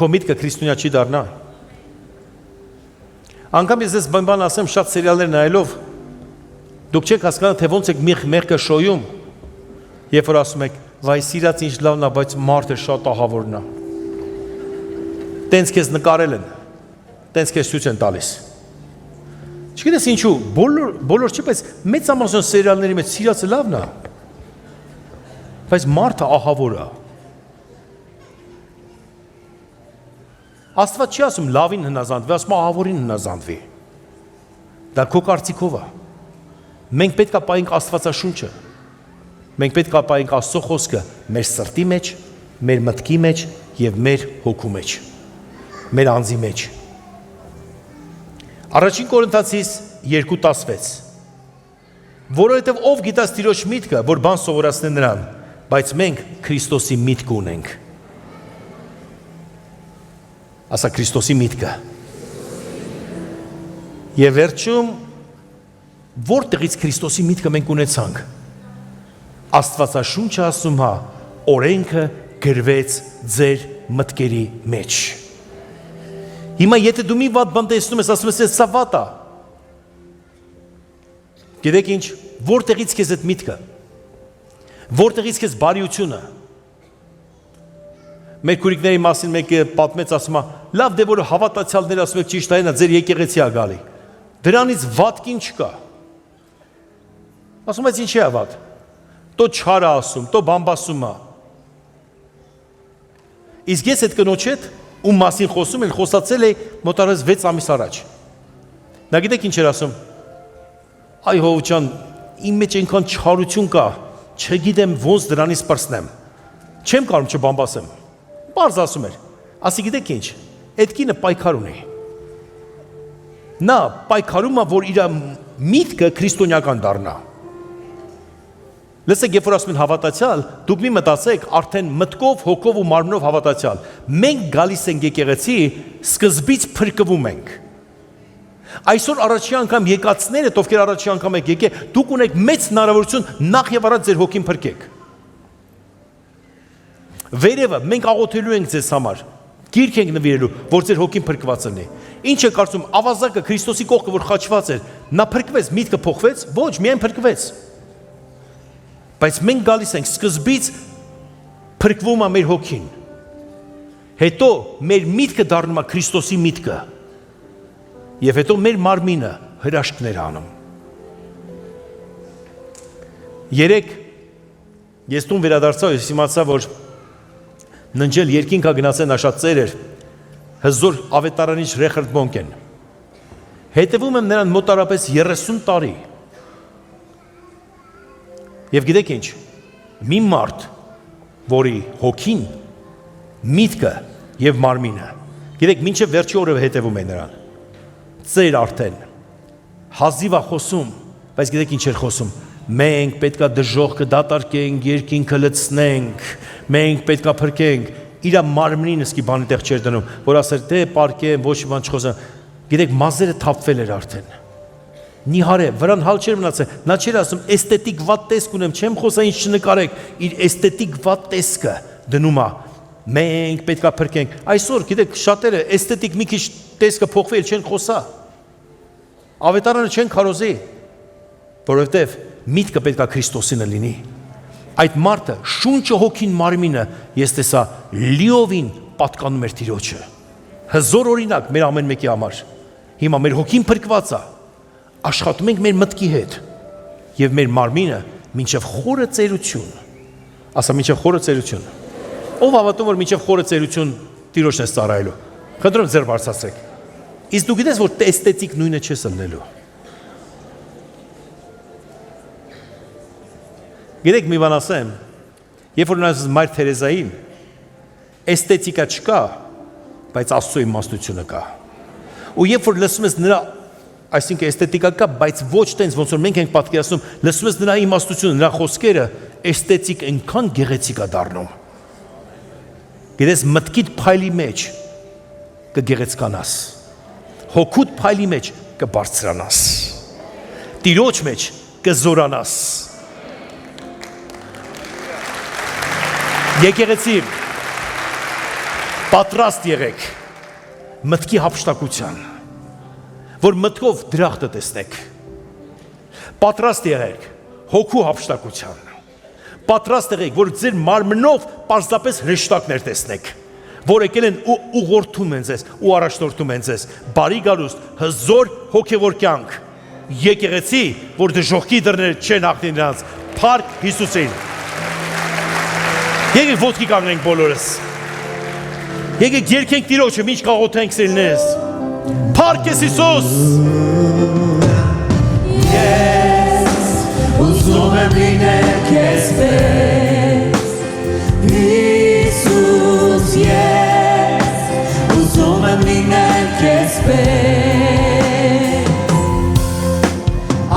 քո միտքը քրիստոնյա չի դառնա։ Անգամ ես ձեզ բան ասեմ, շատ սերիալներ նայելով դուք չեք հասկանում, թե ոնց եք մեղքը շոյում, երբ որ ասում եք, վայ սիրած ինչ լավն է, բայց մարդը շատ ահավորն է։ Տենց քեզ նկարել են, տենց քեզ ցույց են տալիս։ Չգիտես ինչու, բոլոր չի, բայց մեծ ամասն սերիալների մեջ սիրածը լավն է, բայց մարդը ահավոր է։ Աստված չի ասում լավին հնազանդվի, ասում ահավորին հնազանդվի։ Դա քո կարծիքով է։ Մենք պետք է պահենք Աստվածաշունչը։ Մենք պետք է պահենք Աստծո խոսքը մեր սրտի մեջ, մեր մտքի մեջ եւ մեր հոգու մեջ, մեր անձի մեջ։ Առաջին Կորինթացիս 2:16 Որովհետև ով գիտած Տիրոջ միտքը, որ բան սովորացնի նրան, բայց մենք Քրիստոսի միտք ունենք։ Ասա Քրիստոսի միտքը։ Եվ վերջում որտեղից Քրիստոսի միտքը մենք ունեցանք։ Աստվածաշունչը ասում է, օրենքը գրվեց ձեր մտքերի մեջ։ Հիմա եթե դու մի վատ բան տեսնում ես, ասում ես, սա վատ է։ Գիտեք ինչ, որտեղից քեզ այդ միտքը։ Որտեղից քեզ բարիությունը։ Մեր քուրիկների մասին մեկը պատմեց, ասում է, լավ դե որ հավատացյալներ ասում եք ճիշտ այնա, ձեր եկեղեցի է գալի։ Դրանից վատ կին չկա։ Ասում ես ինչի է վատ։ Տո չար է ասում, տո բամբասում է։ Իսկ ես այդ կնոջ հետ ում մասին խոսում եմ, խոսացել էի մոտարես 6 ամիս առաջ։ Նա գիտեք ինչ էր ասում։ Այ հովջան, իմ մեջ այնքան չարություն կա, չգիտեմ ոնց դրանից պրծնեմ։ Չեմ կարող չբամբասեմ։ Պարզ ասում էր։ Ասի գիտեք ինչ, այդ կինը պայքար ունի։ Նա պայքարում է, որ իր միտքը քրիստոնեական դառնա։ Լսեք, երբ որ ասում են հավատացյալ, դուք մի մտածեք արդեն մտքով, հոգով ու մարմնով հավատացյալ։ Մենք գալիս ենք եկեղեցի, սկզբից փրկվում ենք։ Այսօր առաջի անգամ եկածները, ովքեր առաջի անգամ եք եկել, դուք ունեք մեծ հնարավորություն նախ եւ առաջ ձեր հոգին փրկեք։ Վերևը մենք աղոթելու ենք ձեզ համար, գիրք ենք նվիրելու, որ ձեր հոգին փրկված լինի։ Ինչ է կարծում, ավազակը Քրիստոսի կողքը, որ խաչված էր, նա փրկվեց, միտքը փոխվեց, ոչ, միայն փրկվեց։ Բայց մենք գալիս ենք սկզբից փրկվում է մեր հոգին։ Հետո մեր միտքը դառնում է Քրիստոսի միտքը։ Եվ հետո մեր մարմինը հրաշքներ անում։ Երեք ես տուն վերադարձա, ես իմացա, որ ննջել երկինքա գնացեն աշատ ծեր էր, հզոր ավետարանիչ Ռեխարդ Բոնկեն։ Հետևում եմ նրան մոտարապես 30 տարի։ Եվ գիտեք ինչ, մի մարդ, որի հոգին, միտքը և մարմինը, գիտեք, մինչև վերջի օրը հետևում է նրան, ծեր արդեն, հազիվ է խոսում, բայց գիտեք ինչ էր խոսում, մենք պետք է դժոխք կդատարկենք, երկինքը լցնենք, մենք պետք է փրկենք, իր մարմնին իսկի բանի տեղ չէր դնում, որ ասեր, դե պարկեմ, ոչ մի բան չխոսեմ, գիտեք, մազերը թափվել էր արդեն, նիհար է, վրան հալ չէր մնացել, նա չէր ասում, էսթետիկ վատ տեսք ունեմ, չեմ խոսա ինչ չնկարեք, իր էսթետիկ վատ տեսքը դնում է, մենք պետք է փրկենք, այսօր, գիտեք, շատերը էսթետիկ մի քիչ տեսքը փոխվել չեն խոսա, ավետարանը չեն քարոզի, որովհետև միտքը պետք է Քրիստոսինը լինի, այդ մարդը, շունչը հոգին մարմինը, ես տեսա լիովին պատկանում էր Տիրոջը, հզոր օրինակ մեր ամեն մեկի համար, հիմա մեր հոգին փրկված է, աշխատում ենք մեր մտքի հետ և մեր մարմինը մինչև խորը ծերություն, ասա մինչև խորը ծերություն, ով հավատում որ մինչև խորը ծերություն Տիրոջն ես ծառայելու, խնդրում ձեր բարձրացրեք, իսկ դու գիտես որ էսթետիկ նույնը չես ըլնելու, գիտեք մի բան ասեմ, երբ որ նայես Մայր Թերեզային, էսթետիկա չկա, բայց Աստծո իմաստությունը կա, ու երբ որ լսում ես նրա այսինքն էսթետիկա կա, բայց ոչ տենց ոնց որ մենք ենք պատկերացնում, լսում ես նրա իմաստությունը, նրա խոսքերը, էսթետիկ այնքան գեղեցիկ է դառնում։ Գիտես մտքիդ փայլի մեջ կգեղեցկանաս։ Հոգուդ փայլի մեջ կբարձրանաս։ Տիրոջ մեջ կզորանաս։ Եկեղեցի պատրաստ եղեք մտքի հափշտակության, որ մտքով դրախտը տեսնեք, պատրաստ եղեք հոգու հափշտակության, պատրաստ եղեք, որ ձեր մարմնով պարզապես հրեշտակներ տեսնեք, որ եկել են ու ուղղորդում են ձեզ, ու առաջնորդում են ձեզ, բարի գալուստ, հզոր հոգևոր կյանք, եկեղեցի, որ դժոխքի դռները չեն հաղթի նրանց, փառք Հիսուսին։ Եկեք ոտքի կանգնենք բոլորս, եկեք երգենք Տիրոջը, մինչ կաղոթենք սիրելիներս, փառք ես Հիսուս։ Ես ուզում եմ լինել քեզ պես, Հիսուս, ես ուզում եմ լինել քեզ պես,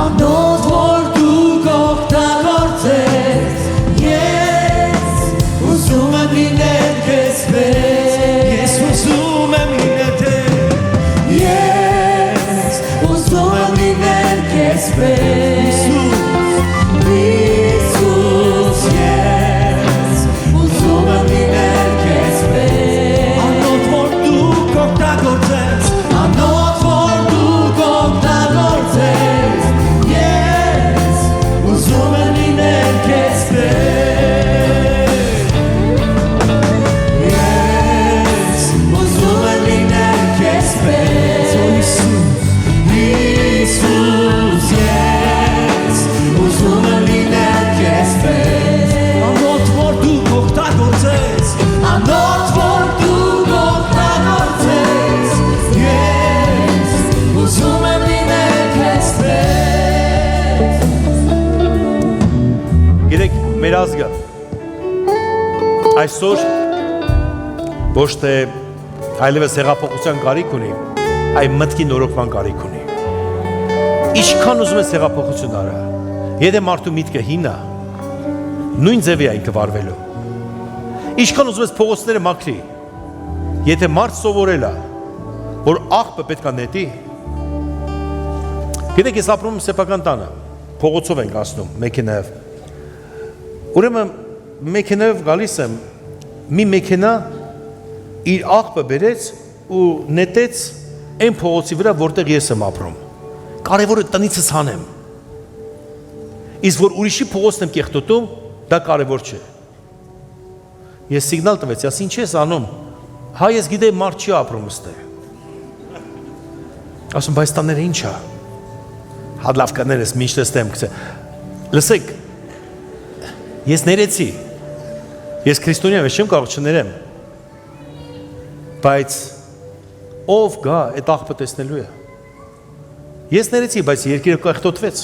անոտ որ դու կօգտագործես, ես ուզում եմ լինել քեզ պես, ես ուզում եմ լինել Հիսուս, ես ուզում եմ լինել քեզ պես, անոտ որ դու կօգտագործես, ես ուզում եմ լինել քեզ պես, ես ուզում եմ լինել քեզ պես, Հիսուս, ես ուզում եմ լինել քեզ պես, անոտ որ դու կօգտագործես, ես ուզում եմ լինել քեզ պես։ Գիտեք, մեր ազգը այսօր ոչ թե այլևս հեղափոխության կարիք ունի, այլ մտքի նորոգման կարիք ունի։ Ինչքան ուզում ես հեղափոխություն արա, եթե մարդու միտքը հին է, նույն ձևի այն կվարվելու։ Ինչքան ուզում ես փողոցները մաքրի, եթե մարդ սովորել է, որ աղբը պետք է նետի, գիտեք ես ապրում եմ սեփական տանը, փողոցով ենք անցնում, մեքենայով, ուրեմն մեքենայով գալիս եմ, մի մեքենա իր աղբը բերեց ու նետեց այն փողոցի վրա, որտեղ ես եմ ապրում, կարևորը տնիցս հանեմ, իսկ որ ուրիշի փողոցն եմ կեղտոտում, դա կարևոր չէ, ես սիգնալ տվեցի, ասի ինչ ես անում, հա ես գիտեի մարդ չի ապրում ստե, ասում բայց տաները ինչ է, հա լավ կներես, մինչ տեստեմ, լսեք, ես ներեցի, ես քրիստոնյա եմ, ես չեմ կարող չներեմ, բայց ով գա այդ աղբը տեսնելու է, ես ներեցի, բայց երկիրը կեղտոտվեց,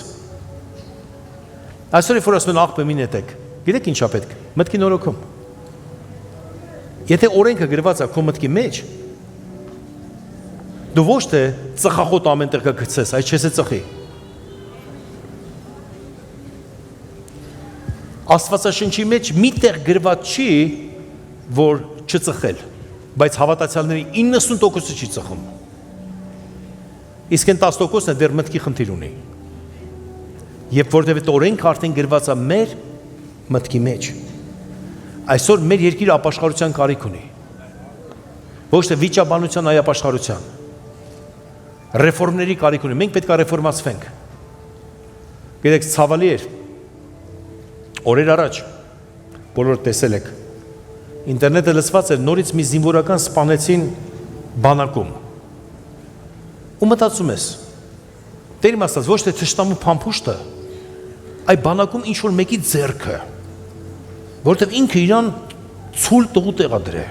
Այսօր որ ասում են աղբը մի նետեք, գիտեք ինչա պետք, մտքի նորոգում։ Եթե օրենքը գրված է քո մտքի մեջ, դու ոչ թե ծխախոտ ամեն տեղ կգցես, այլ չես է ծխի։ Աստվածաշնչի մեջ մի տեղ գրված չի, որ չծխել, բայց հավատացյալների 90%-ը չի ծխում։ Իսկ այն 10%-ն է դեռ մտքի խնդիր ունի։ Եվ որտեղ օրենքը արդեն գրված է մեր մտքի մեջ։ Այսօր մեր երկիրը ապաշխարության կարիք ունի։ Ոչ թե վիճաբանության, այլ ապաշխարության։ Ռեֆորմների կարիք ունի։ Մենք պետք է ռեֆորմացվենք։ Գիտեք, ցավալի էր։ Օրեր առաջ բոլորը տեսել եք։ Ինտերնետը լցված էր, նորից մի զինվորական սպանեցին բանակում։ Ու մտածում ես, Տեր իմ Աստված, ոչ թե թշնամու փամփուշտը, այ բանակում ինչ որ մեկի ձեռքը, որտեղ ինքը իրան ցուլ տղու տեղա դրե։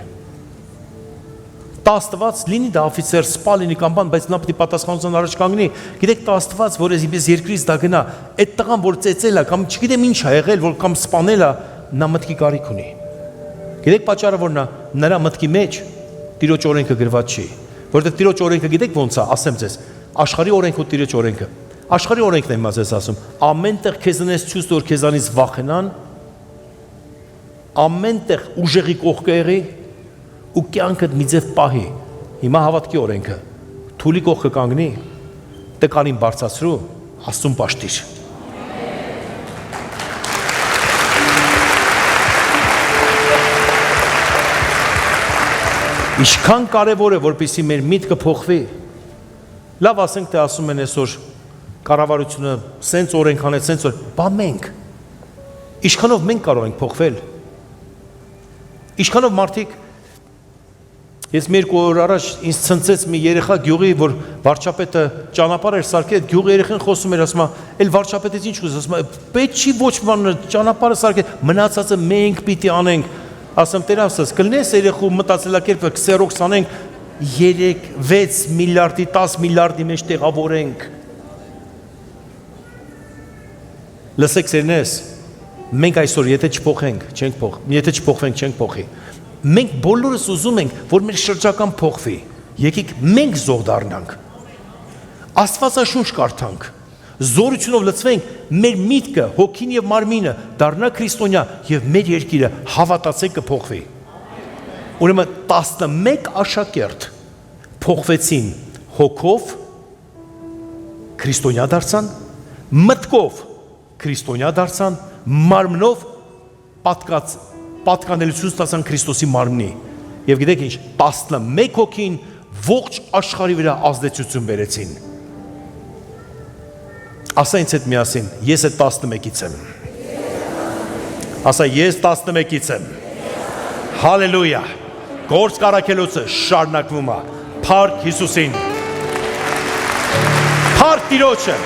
Տա Աստված լինի դա օֆիցեր, սպա լինի կամ բան, բայց նա պետք է պատասխանատվության առաջ կանգնի։ Գիտեք, տա Աստված, որ ես երկրից դա գնա, այդ տղան որ ծեծել է կամ չգիտեմ ինչ ա եղել, որ կամ սպանել է, նա մտքի կարիք ունի։ Գիտեք պատճառը որ նրա մտքի մեջ Տիրոջ օրենքը գրված չի, որտեղ Տիրոջ օրենքը գիտեք ոնց է, ասեմ ձեզ, աշխարհի օրենքը ու Տիրոջ օրենքը։ Աշխարհի օրենքն եմ ասես ասում, ամենտեղ քեզնես ցույց որ քեզանից վախենան, ամենտեղ ուժեղի կողքը եղի ու կյանքդ մի ձև պահի։ Հիմա հավատքի օրենքը, թուլի կողքը կանգնի, տկանին բարձրացրու, Աստծուն պաշտիր։ Ինչքան կարևոր է, որպեսզի մեր միտքը փոխվի։ Լավ ասենք, թե ասում են այսօր կառավարությունը սենց օրենք անել, սենց որ, բա մենք, ինչքանով մենք կարող ենք փոխվել։ Ինչքանով մարդիկ, ես մի երկու օր առաջ ինձ ցնցեց մի երեխա գյուղի, որ վարչապետը ճանապարհ էր սարքել, գյուղի երեխան խոսում էր, ասում է, «Էլ վարչապետից ինչ կուզես», ասում է, «Պետք չի ոչ բան ճանապարհը սարքել, մնացածը մենք պիտի անենք»։ Ասում Տեր Աստված, կլինես երեխու մտածելակերպը քսերոքս անենք 3-6 միլիարդի 10 միլիարդի մեջ տեղավորենք։ Լսեք սերնես, մենք այսօր եթե չփոխենք, չենք փոխ, եթե չփոխվենք, չենք փոխի։ Մենք բոլորս ուզում ենք, որ մեր շրջական փոխվի։ Եկեք մենք զոհ դառնանք։ Աստվածաշունչ կարդանք։ Զորությունով լցվենք, մեր միտքը, հոգին եւ մարմինը դառնա քրիստոնյա եւ մեր երկիրը հավատացեք կփոխվի։ Ուրեմն 11 աշակերտ փոխվեցին հոգով, քրիստոնյա դարձան, մտքով քրիստոնյա դարձան, մարմնով պատկանելություն ստացան Քրիստոսի մարմնի։ Եվ գիտեք ինչ, 11 հոգին ողջ աշխարհի վրա ազդեցություն բերեցին։ Ասա ինձ հետ միասին, ես այդ 11-ից եմ։ Ասա, ես 11-ից եմ։ Հալելույա։ Գործ կարաքելոցը շարունակվում է։ Փառք Հիսուսին։ Փառք Տիրոջը։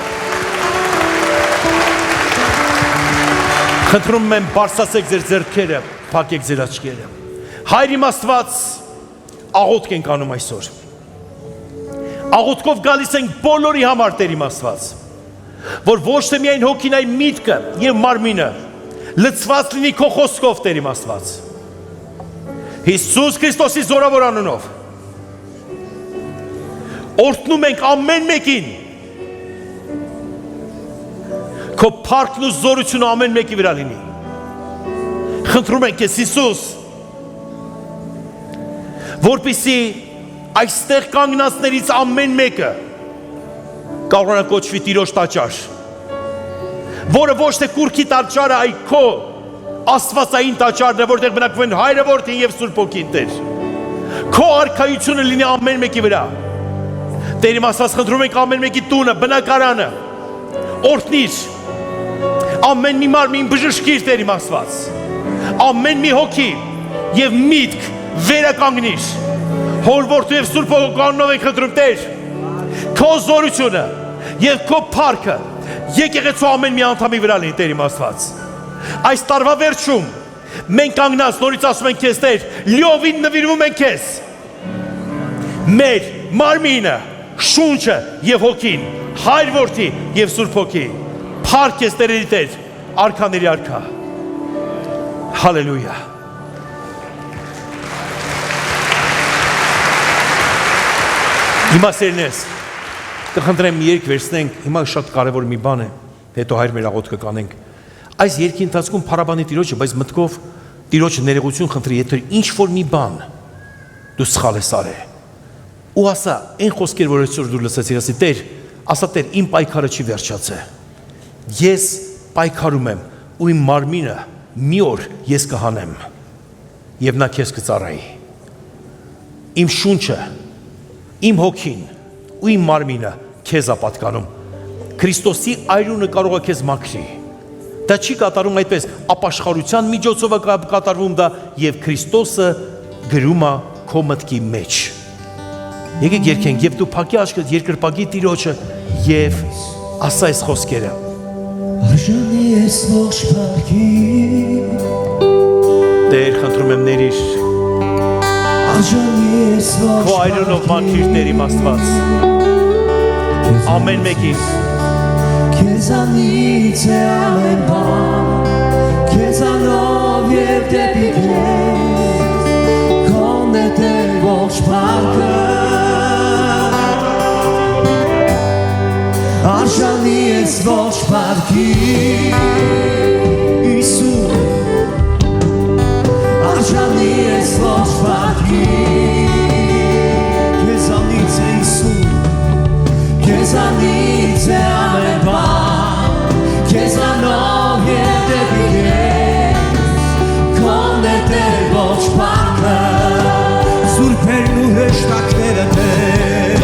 Խնդրում եմ բարձրացեք ձեր ձեռքերը, փակեք ձեր աչքերը։ Հայր իմ Աստված, աղոթք ենք անում այսօր։ Աղոթքով գալիս ենք բոլորի համար, Տեր իմ Աստված, որ ոչ թե միայն հոգին, այլ միտքը եւ մարմինը լցված լինի քո խոսքով, Տեր իմ Աստված։ Հիսուս Քրիստոսի զորավոր անունով օրհնում ենք ամեն մեկին քո փառքն ու զորությունը ամեն մեկի վրա լինի։ Խնդրում ենք քեզ Հիսուս, որպեսզի այստեղ կանգնածներից ամեն մեկը կարողանա կոչվի Տիրոջ տաճար, որը ոչ թե կուրքի տաճարը, այլ քո աստվածային տաճարն է, որտեղ բնակվում են Հայրը, Որդին եւ Սուրբ Հոգին, Տեր։ Քո արքայությունը լինի ամեն մեկի վրա։ Տեր իմ Աստված, խնդրում ենք ամեն մեկի տունը, բնակարանը օրհնիր, ամեն մի մարմին բժշկիր, Տեր իմ Աստված, ամեն մի հոգի եւ միտք վերականգնիր, Հոր Որդու եւ Սուրբ Հոգու անունով ենք խնդրում, Տեր, քո զորությունը եւ քո փառքը եկեղեցու ամեն մի անդամի վրա լինի, Տեր իմ Աստված։ Այս տարվա վերջում մենք կանգնած նորից ասում ենք քեզ, Տեր, լիովին նվիրվում ենք քեզ։ Մեր մարմինը, շունչը եւ հոգին, Հայր Որդի եւ Սուրբ Հոգի, փառք քեզ Տերերի Տեր, արքաների արքա։ Հալելույա։ Հիմա սերնես, կխնդրեմ մի երկ վերցնենք, հիմա շատ կարևոր մի բան է, հետո հայր մեր աղոթքը կանենք։ Այս երկի ընթացքում փառաբանի Տիրոջը, բայց մտքով Տիրոջը ներողություն խնդրի, եթե ինչ որ մի բան դու սխալ ես արել։ Ու ասա, այն խոսքեր, որ այսօր դու լսեցիր, ասի, Տեր, ասա Տեր, իմ պայքարը չի վերջացել։ Ես պայքարում եմ ու իմ մարմինը մի օր ես կհանեմ եւ նա քեզ կծառայի։ Իմ շունչը, իմ հոգին ու իմ մարմինը քեզ է պատկանում։ Քրիստոսի այրունը կարող է քեզ մաքրի։ Դա չի կատարում այդպես, ապաշխարության միջոցով է կատարվում դա եւ Քրիստոսը գրում է քո մտքի մեջ։ Եկեք երգենք եւ դու փակի աչքդ երկրպագի Տիրոջը եւ ասա այս խոսքերը։ Արժանի ես ողջ փառքի Տեր, խնդրում եմ ներիր Արժանի ես ողջ քո այրունով մաքրիր Տեր իմ Աստված ամեն մեկին Քեզանից է ամեն բան Քեզանով և դեպի քեզ Քոն է Տեր ողջ փառքը Արժանի ես ողջ փառքի Իսուս Արժանի ես ողջ փառքի Քեզանից է Իսուս Քեզանից է ամեն բան Քեզանով և դեպի քեզ Քոն է Տեր ողջ փառքը Սուրբերն ու հեշտակները Տեր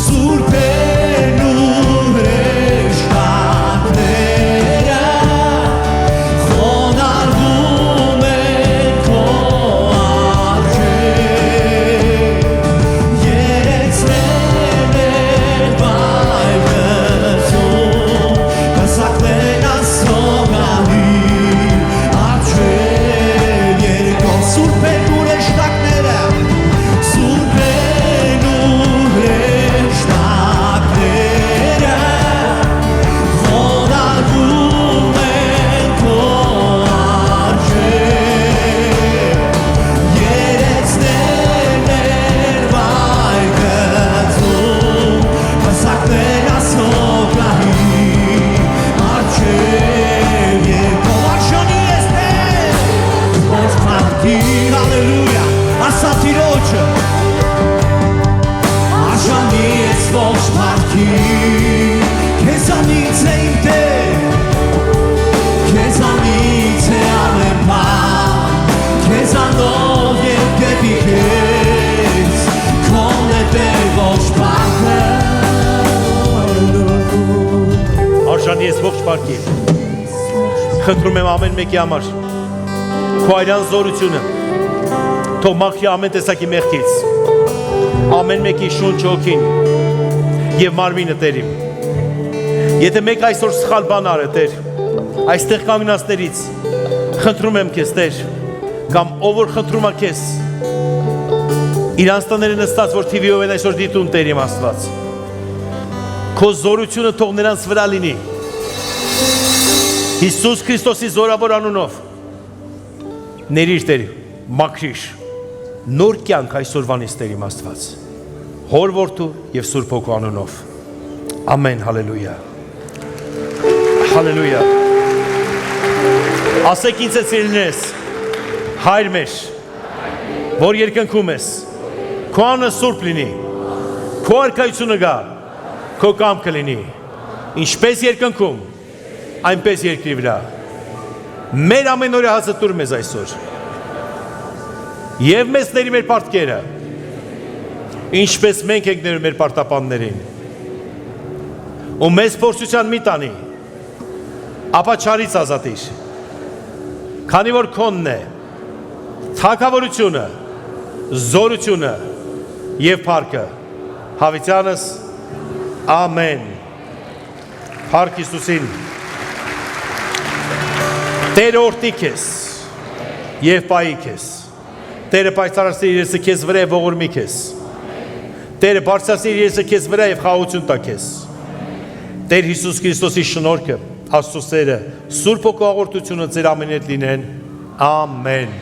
Սուրբերն ու հեշտակները Խոնարհվում են քո առջև Երեցնել են վայրգծում Կսակներն ասողանի առջև երկով Սուրբերն ու հեշտակները Սուրբերն ու հեշտակները Խոնարհվում են քո առջև Երեցնել են վայրգծում Կսակներն ասողանի առջև երկով Արժանի ես Տեր ողջ փառքի Հալելույա ասա Տիրոջը Արժանի ես ողջ փառքի Քեզանից է իմ Տեր Քեզանից է ամեն բան Քեզանով և դեպի քեզ Քոն է Տեր ողջ փառքը արժանի ես ողջ փառքի խնդրում եմ ամեն մեկի համար քո այրան զորությունը թող մաքրի ամեն տեսակի մեղքից ամեն մեկի շունչը հոգին եւ մարմինը Տերիմ եթե մեկ այսօր սխալ բան արը Տեր այստեղ կանգնածներից խնդրում եմ քեզ Տեր կամ ով որ խնդրում է քեզ իրանց տները նստած որ TV-ով են այսօր դիտում Տեր իմ Աստված քո զորությունը թող նրանց վրա լինի Հիսուս Քրիստոսի զորավոր անունով ներիր Տեր մաքրիր նոր կյանք այսօրվանից Տեր իմ Աստված Հոր որդու եւ Սուրբ Հոգու անունով ամեն հալելույա հալելույա ասեք ինձ սիրելիներս հայր մեր որ երկնքում ես քո անունը սուրբ լինի քո արքայությունը գա քո կամքը լինի ինչպես երկնքում այնպես երկրի վրա մեր ամենօրյա հացը տուր մեզ այսօր եւ մեզ ների մեր պարտքերը ինչպես մենք ենք ներում մեր պարտապաններին ու մեզ փորձության մի տանի ապա չարից ազատիր քանի որ քոնն է թագավորությունը զորությունը եւ փառքը հավիտյանս ամեն փառք Հիսուսին Տերը օրհնի քեզ եւ պահի քեզ Տերը պայծառացնի իր երեսը քեզ վրա եւ ողորմի քեզ Տերը բարձրացնի իր երեսը քեզ վրա եւ խաղաղություն տա քեզ Տեր Հիսուս Քրիստոսի շնորհքը Աստծո սերը, Սուրբ հոգու հաղորդությունը ձեր ամենի հետ լինեն։ Ամեն։